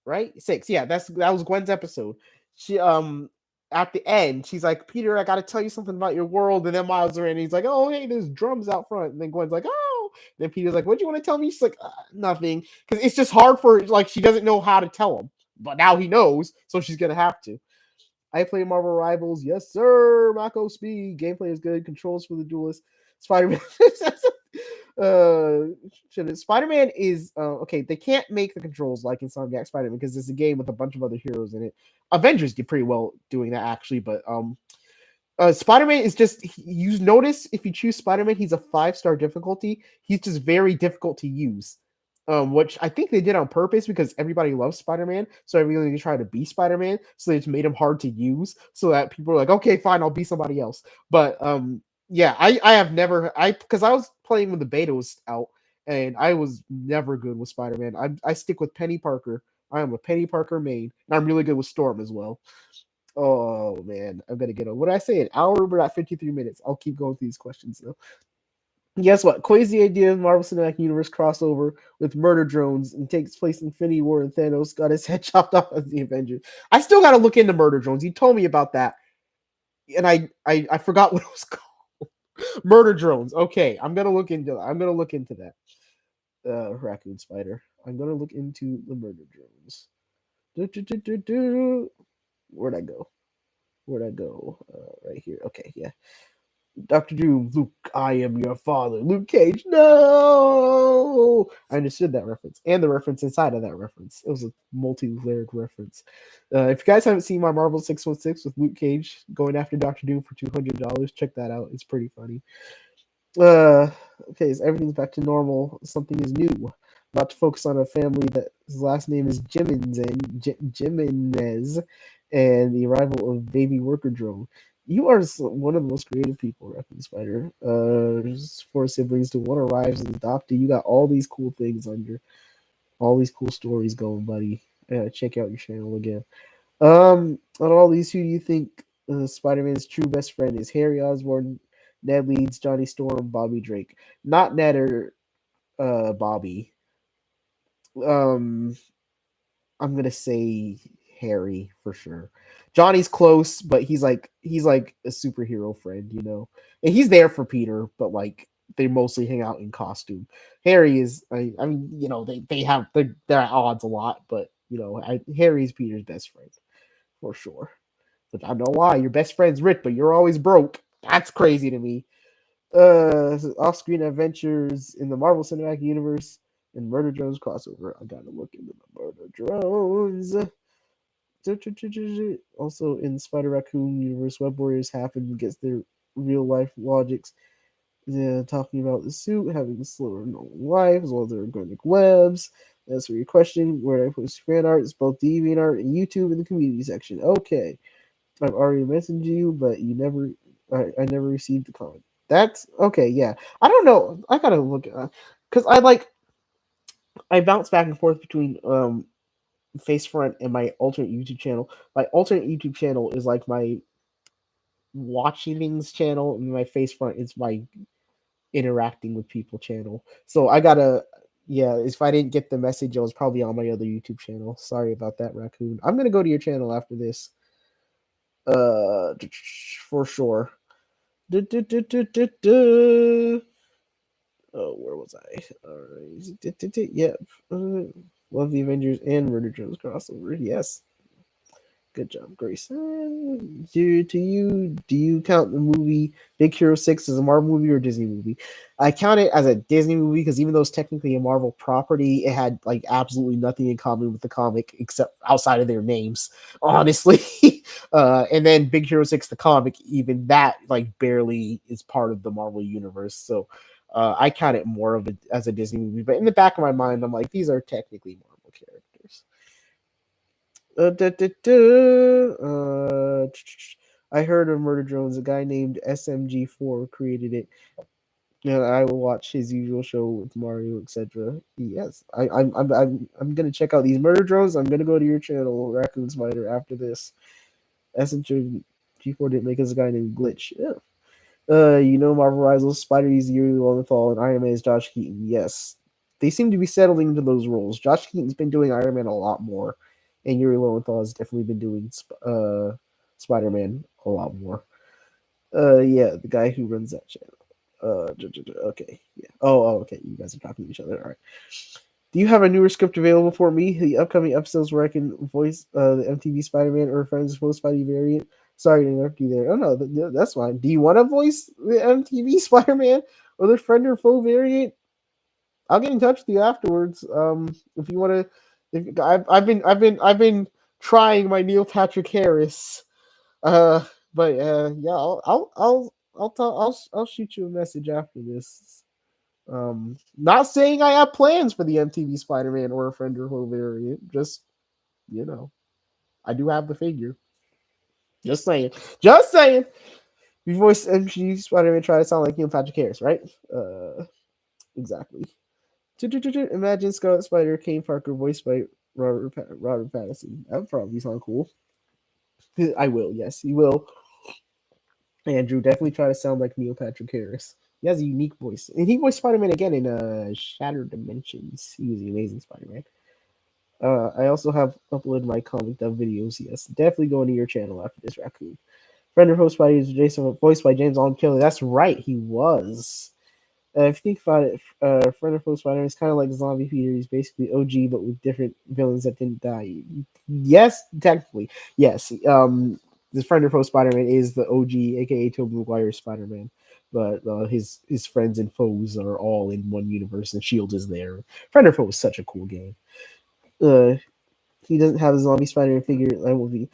Right? 6. Yeah, that was Gwen's episode. She at the end, she's like, Peter, I gotta tell you something about your world. And then Miles are in, and he's like, oh, hey, there's drums out front. And then Gwen's like, oh. And then Peter's like, what do you want to tell me? She's like, nothing. Because it's just hard for, like, she doesn't know how to tell him. But now he knows, so she's gonna have to. I play Marvel Rivals. Yes, sir. Mako Speed. Gameplay is good. Controls for the duelist. Spider-Man. Spider-Man is okay. They can't make the controls like Insomniac Spider-Man because it's a game with a bunch of other heroes in it. Avengers did pretty well doing that actually, but Spider-Man is just you notice if you choose Spider-Man, he's a 5-star difficulty. He's just very difficult to use. Which I think they did on purpose because everybody loves Spider-Man, so everybody tried to be Spider-Man, so they just made him hard to use, so that people are like, okay, fine, I'll be somebody else. But yeah, I have never because I was playing when the beta was out, and I was never good with Spider-Man. I stick with Penny Parker. I am a Penny Parker main, and I'm really good with Storm as well. Oh man, I'm gonna get what did I say? An hour, we're at 53 minutes. I'll keep going through these questions though. Guess what? Crazy idea of Marvel Cinematic Universe crossover with murder drones and takes place in Infinity War and Thanos got his head chopped off as the Avengers. I still gotta look into murder drones. You told me about that. And I forgot what it was called. Murder drones. Okay, I'm gonna look into that. Raccoon Spider. I'm gonna look into the murder drones. Where'd I go? Right here. Okay, yeah. Dr. Doom, Luke, I am your father. Luke Cage, no! I understood that reference and the reference inside of that reference. It was a multi-layered reference. If you guys haven't seen my Marvel 616 with Luke Cage going after Dr. Doom for $200, check that out. It's pretty funny. Okay, so everything's back to normal. Something is new. About to focus on a family that his last name is Jimenez and the arrival of baby worker drone. You are one of the most creative people, Raccoon Spider. There's 4 siblings to one arrives as adopted. You got all these cool things all these cool stories going, buddy. Check out your channel again. Out of all these, who do you think Spider-Man's true best friend is? Harry Osborn, Ned Leeds, Johnny Storm, Bobby Drake. Not Ned or Bobby. Um, I'm gonna say Harry for sure. Johnny's close, but he's like a superhero friend, and he's there for Peter, but like they mostly hang out in costume. Harry is, I mean, they have they're at odds a lot, but Harry's Peter's best friend for sure. But I know why your best friend's rich, but you're always broke. That's crazy to me. Off-screen adventures in the Marvel Cinematic Universe and Murder Drones crossover. I gotta look into the Murder Drones. Also in Spider Raccoon universe, Web Warriors happen gets their real life logics. Yeah, talking about the suit having a slower normal life as well as their organic webs. That's for your question. Where I post fan art, it's both DeviantArt and YouTube in the community section. Okay, I've already messaged you, but I never received the comment. That's okay. Yeah, I don't know. I gotta look because I bounce back and forth between Facefront and my alternate YouTube channel. My alternate YouTube channel is like my watching things channel, and my Facefront is my interacting with people channel. So I gotta, yeah. If I didn't get the message, it was probably on my other YouTube channel. Sorry about that, Raccoon. I'm gonna go to your channel after this. For sure. Oh, where was I? All right. Yep. Love the Avengers and Murder Jones crossover. Yes. Good job, Grace. Do you count the movie Big Hero 6 as a Marvel movie or a Disney movie? I count it as a Disney movie because even though it's technically a Marvel property, it had like absolutely nothing in common with the comic except outside of their names, honestly. And then Big Hero 6, the comic, even that like barely is part of the Marvel universe. So I count it more of it as a Disney movie. But in the back of my mind, I'm like, these are technically Marvel characters. I heard of Murder Drones. A guy named SMG4 created it. And I will watch his usual show with Mario, etc. Yes, I'm gonna check out these Murder Drones. I'm gonna go to your channel, Raccoon Spider, after this. SMG4 didn't make us a guy named Glitch. Yeah. Marvel Rivals, Spider Easy, Yuri Lowenthal, and Iron Man is Josh Keaton. Yes. They seem to be settling into those roles. Josh Keaton's been doing Iron Man a lot more, and Yuri Lowenthal has definitely been doing Spider-Man a lot more. Yeah, the guy who runs that channel. Okay, yeah. Okay. You guys are talking to each other. All right. Do you have a newer script available for me? The upcoming episodes where I can voice the MTV Spider-Man or Friends Post Spidey variant. Sorry to interrupt you there. Oh no, that's fine. Do you want to voice the MTV Spider-Man or the friend or foe variant? I'll get in touch with you afterwards. If you want to, if I've been trying my Neil Patrick Harris. Uh, but yeah, I'll shoot you a message after this. Not saying I have plans for the MTV Spider-Man or a friend or foe variant. Just you know, I do have the figure. Just saying. Just saying. You voice MTV Spider-Man try to sound like Neil Patrick Harris, right? Exactly. Imagine Scarlet Spider, Kane Parker, voiced by Robert Pattinson. That would probably sound cool. I will, yes, he will. Andrew definitely try to sound like Neil Patrick Harris. He has a unique voice, and he voiced Spider-Man again in Shattered Dimensions. He was the Amazing Spider-Man. I also have uploaded my comic dub videos. Yes, definitely going to your channel after this, Raccoon. Friend or host by Jason, voiced by James Allen Kelly. That's right, he was. If you think about it, Friend or Foe Spider-Man is kind of like Zombie Peter. He's basically OG, but with different villains that didn't die. Yes, technically, yes. The Friend or Foe Spider-Man is the OG, aka Tobey Maguire's Spider-Man, but his friends and foes are all in one universe, and Shield is there. Friend or Foe is such a cool game. Uh, he doesn't have a zombie Spider-Man figure. That will be.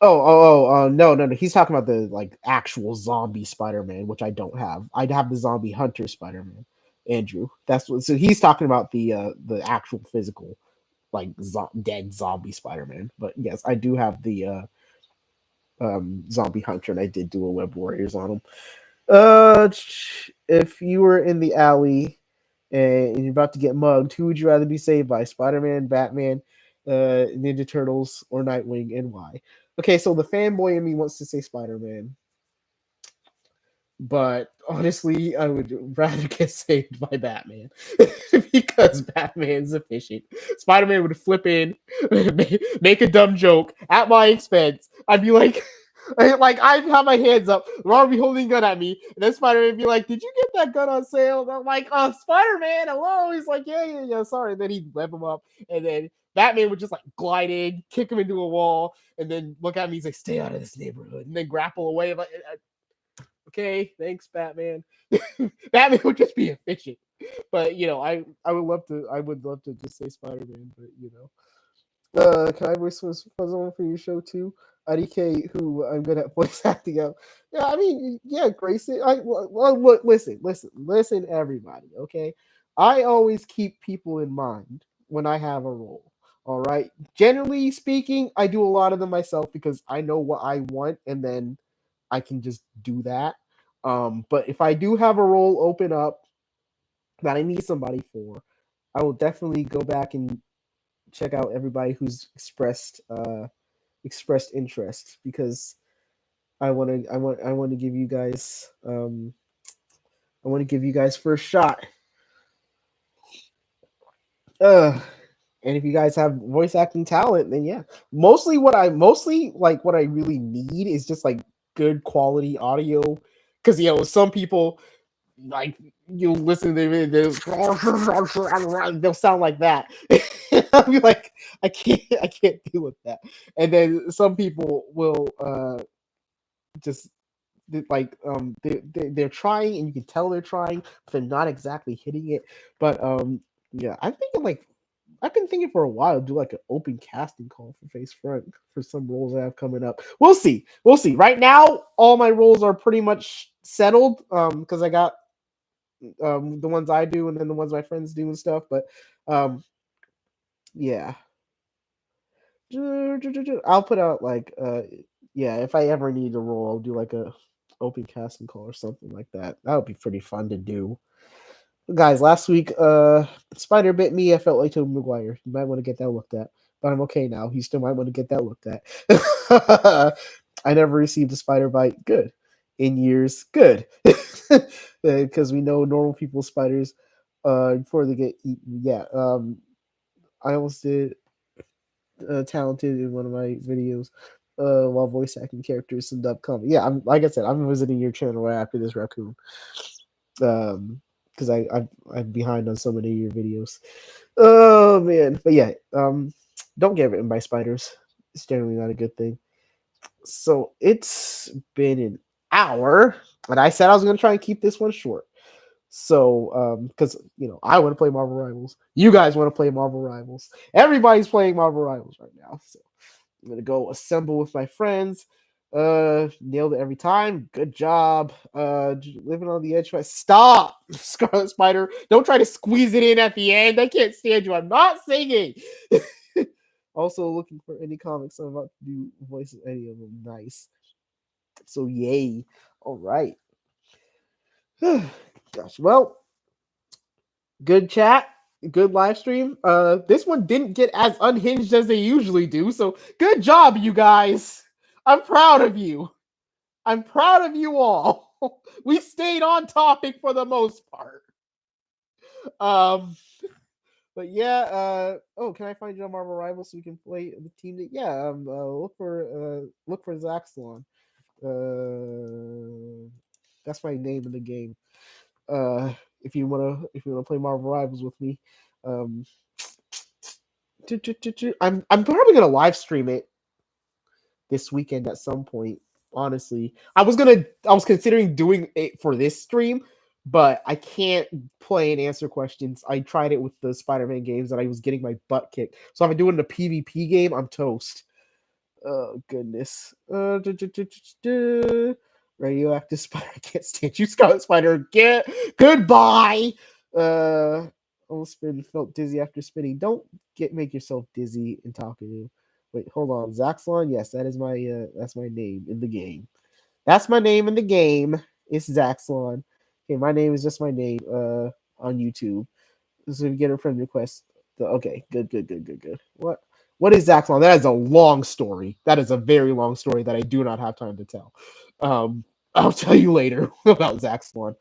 No. He's talking about the like actual zombie Spider-Man, which I don't have. I'd have the zombie hunter Spider-Man, Andrew. That's what. So he's talking about the actual physical like dead zombie Spider-Man. But yes, I do have the zombie hunter, and I did do a Web Warriors on him. If you were in the alley and you're about to get mugged, who would you rather be saved by? Spider-Man, Batman, Ninja Turtles, or Nightwing, and why? Okay, so the fanboy in me wants to say Spider-Man. But honestly, I would rather get saved by Batman because Batman's efficient. Spider-Man would flip in, make a dumb joke at my expense. I'd be like, like I'd have my hands up, Ron would be holding a gun at me, and then Spider-Man would be like, "Did you get that gun on sale?" And I'm like, "Oh, Spider-Man, hello." He's like, "Yeah, yeah, yeah, sorry." And then he'd rev him up, and then Batman would just like glide in, kick him into a wall, and then look at me. He's like, "Stay out of this neighborhood," and then grapple away. I'm like, okay, thanks, Batman. Batman would just be efficient, but I would love to just say Spider-Man, but can I voice someone for your show too? IDK, who I'm good at voice acting out. Yeah, I mean, yeah, Grayson. Look, listen, everybody. Okay, I always keep people in mind when I have a role. All right. Generally speaking, I do a lot of them myself because I know what I want, and then I can just do that. But if I do have a role open up that I need somebody for, I will definitely go back and check out everybody who's expressed interest because I want to give you guys I want to give you guys first shot. Uh and if you guys have voice acting talent, then yeah. Mostly what I really need is just like good quality audio. Cause some people like you listen to them, they'll sound like that. I'll be like, I can't deal with that. And then some people will just like they're trying and you can tell they're trying, but they're not exactly hitting it. But yeah, I've been thinking for a while do like an open casting call for Face Front for some roles I have coming up. We'll see. We'll see. Right now, all my roles are pretty much settled because I got the ones I do and then the ones my friends do and stuff. But um, yeah, I'll put out like yeah, if I ever need a role, I'll do like a open casting call or something like that. That would be pretty fun to do. Guys, last week, Spider bit me. I felt like Tobey Maguire. You might want to get that looked at, but I'm okay now. You still might want to get that looked at. I never received a spider bite. Good. In years, good. Because we know normal people spiders before they get eaten. Yeah. I almost did talented in one of my videos while voice acting characters in Dub Comedy. Yeah, I'm like I said, I'm visiting your channel right after this raccoon. Because I'm behind on so many of your videos. Oh man, but yeah, don't get bitten by spiders. It's generally not a good thing. So it's been an hour, and I said I was gonna try and keep this one short. So, because I want to play Marvel Rivals, you guys want to play Marvel Rivals. Everybody's playing Marvel Rivals right now. So I'm gonna go assemble with my friends. Nailed it every time. Good job. Living on the edge. Stop, Scarlet Spider. Don't try to squeeze it in at the end. I can't stand you. I'm not singing. Also looking for any comics. I'm about to do voices. Any of them. Nice. So yay. All right. Gosh. Well, good chat. Good live stream. This one didn't get as unhinged as they usually do. So good job, you guys. I'm proud of you. I'm proud of you all. We stayed on topic for the most part. Um, but yeah. Oh, can I find you on Marvel Rivals so we can play the team? Yeah. Look for Zaxlon. That's my name in the game. If you wanna play Marvel Rivals with me, um, I'm probably gonna live stream it this weekend at some point. Honestly, I was considering doing it for this stream, but I can't play and answer questions. I tried it with the Spider-Man games and I was getting my butt kicked. So if I do it in a PvP game, I'm toast. Oh goodness. Radioactive spider. I can't stand you, Scarlet Spider. Get goodbye. Almost felt dizzy after spinning. Don't make yourself dizzy and talkative. Wait, hold on. Zaxlon? Yes, that's my name in the game. That's my name in the game. It's Zaxlon. Okay, my name is just my name on YouTube. So we get a friend request. Okay, good. What is Zaxlon? That is a long story. That is a very long story that I do not have time to tell. I'll tell you later about Zaxxon.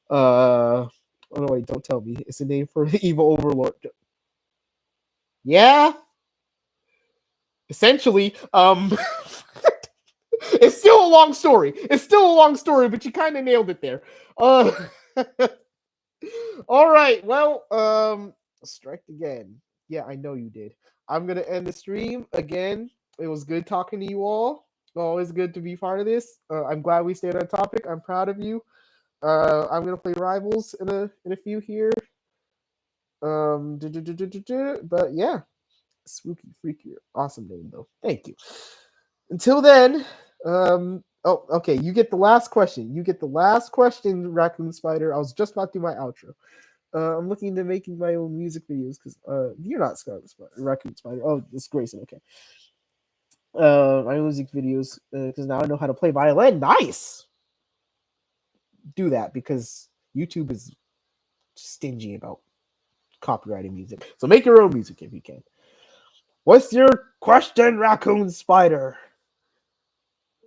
Oh no, wait, don't tell me. It's a name for the evil overlord. Yeah, essentially. It's still a long story. It's still a long story, but you kind of nailed it there. Uh, all right. Well, strike again. Yeah, I know you did. I'm gonna end the stream again. It was good talking to you all. Always good to be part of this. I'm glad we stayed on topic. I'm proud of you. I'm gonna play Rivals in a few here. But yeah, spooky, freaky, awesome name though. Thank you. Until then, oh, okay. You get the last question. You get the last question, Raccoon Spider. I was just about to do my outro. I'm looking into making my own music videos because you're not Scarlet Spider, Raccoon Spider. Oh, it's Grayson. Okay. My own music videos because now I know how to play violin. Nice. Do that because YouTube is stingy about copyrighting music. So make your own music if you can. What's your question, Raccoon Spider?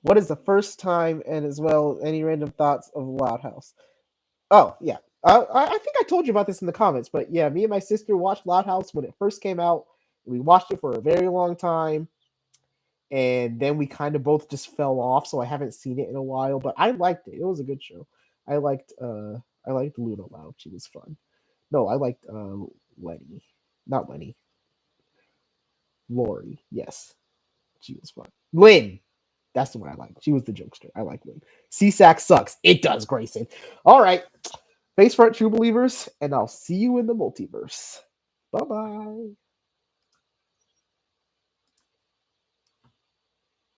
What is the first time and as well any random thoughts of Loud House? Oh, yeah. I think I told you about this in the comments, but yeah, me and my sister watched Loud House when it first came out. We watched it for a very long time, and then we kind of both just fell off, so I haven't seen it in a while, but I liked it. It was a good show. I liked Luna Loud. She was fun. No, I liked Lenny. Not Lenny. Lori. Yes. She was fun. Lynn. That's the one I like. She was the jokester. I like Lynn. CSAC sucks. It does, Grayson. All right. Face front, true believers, and I'll see you in the multiverse. Bye bye.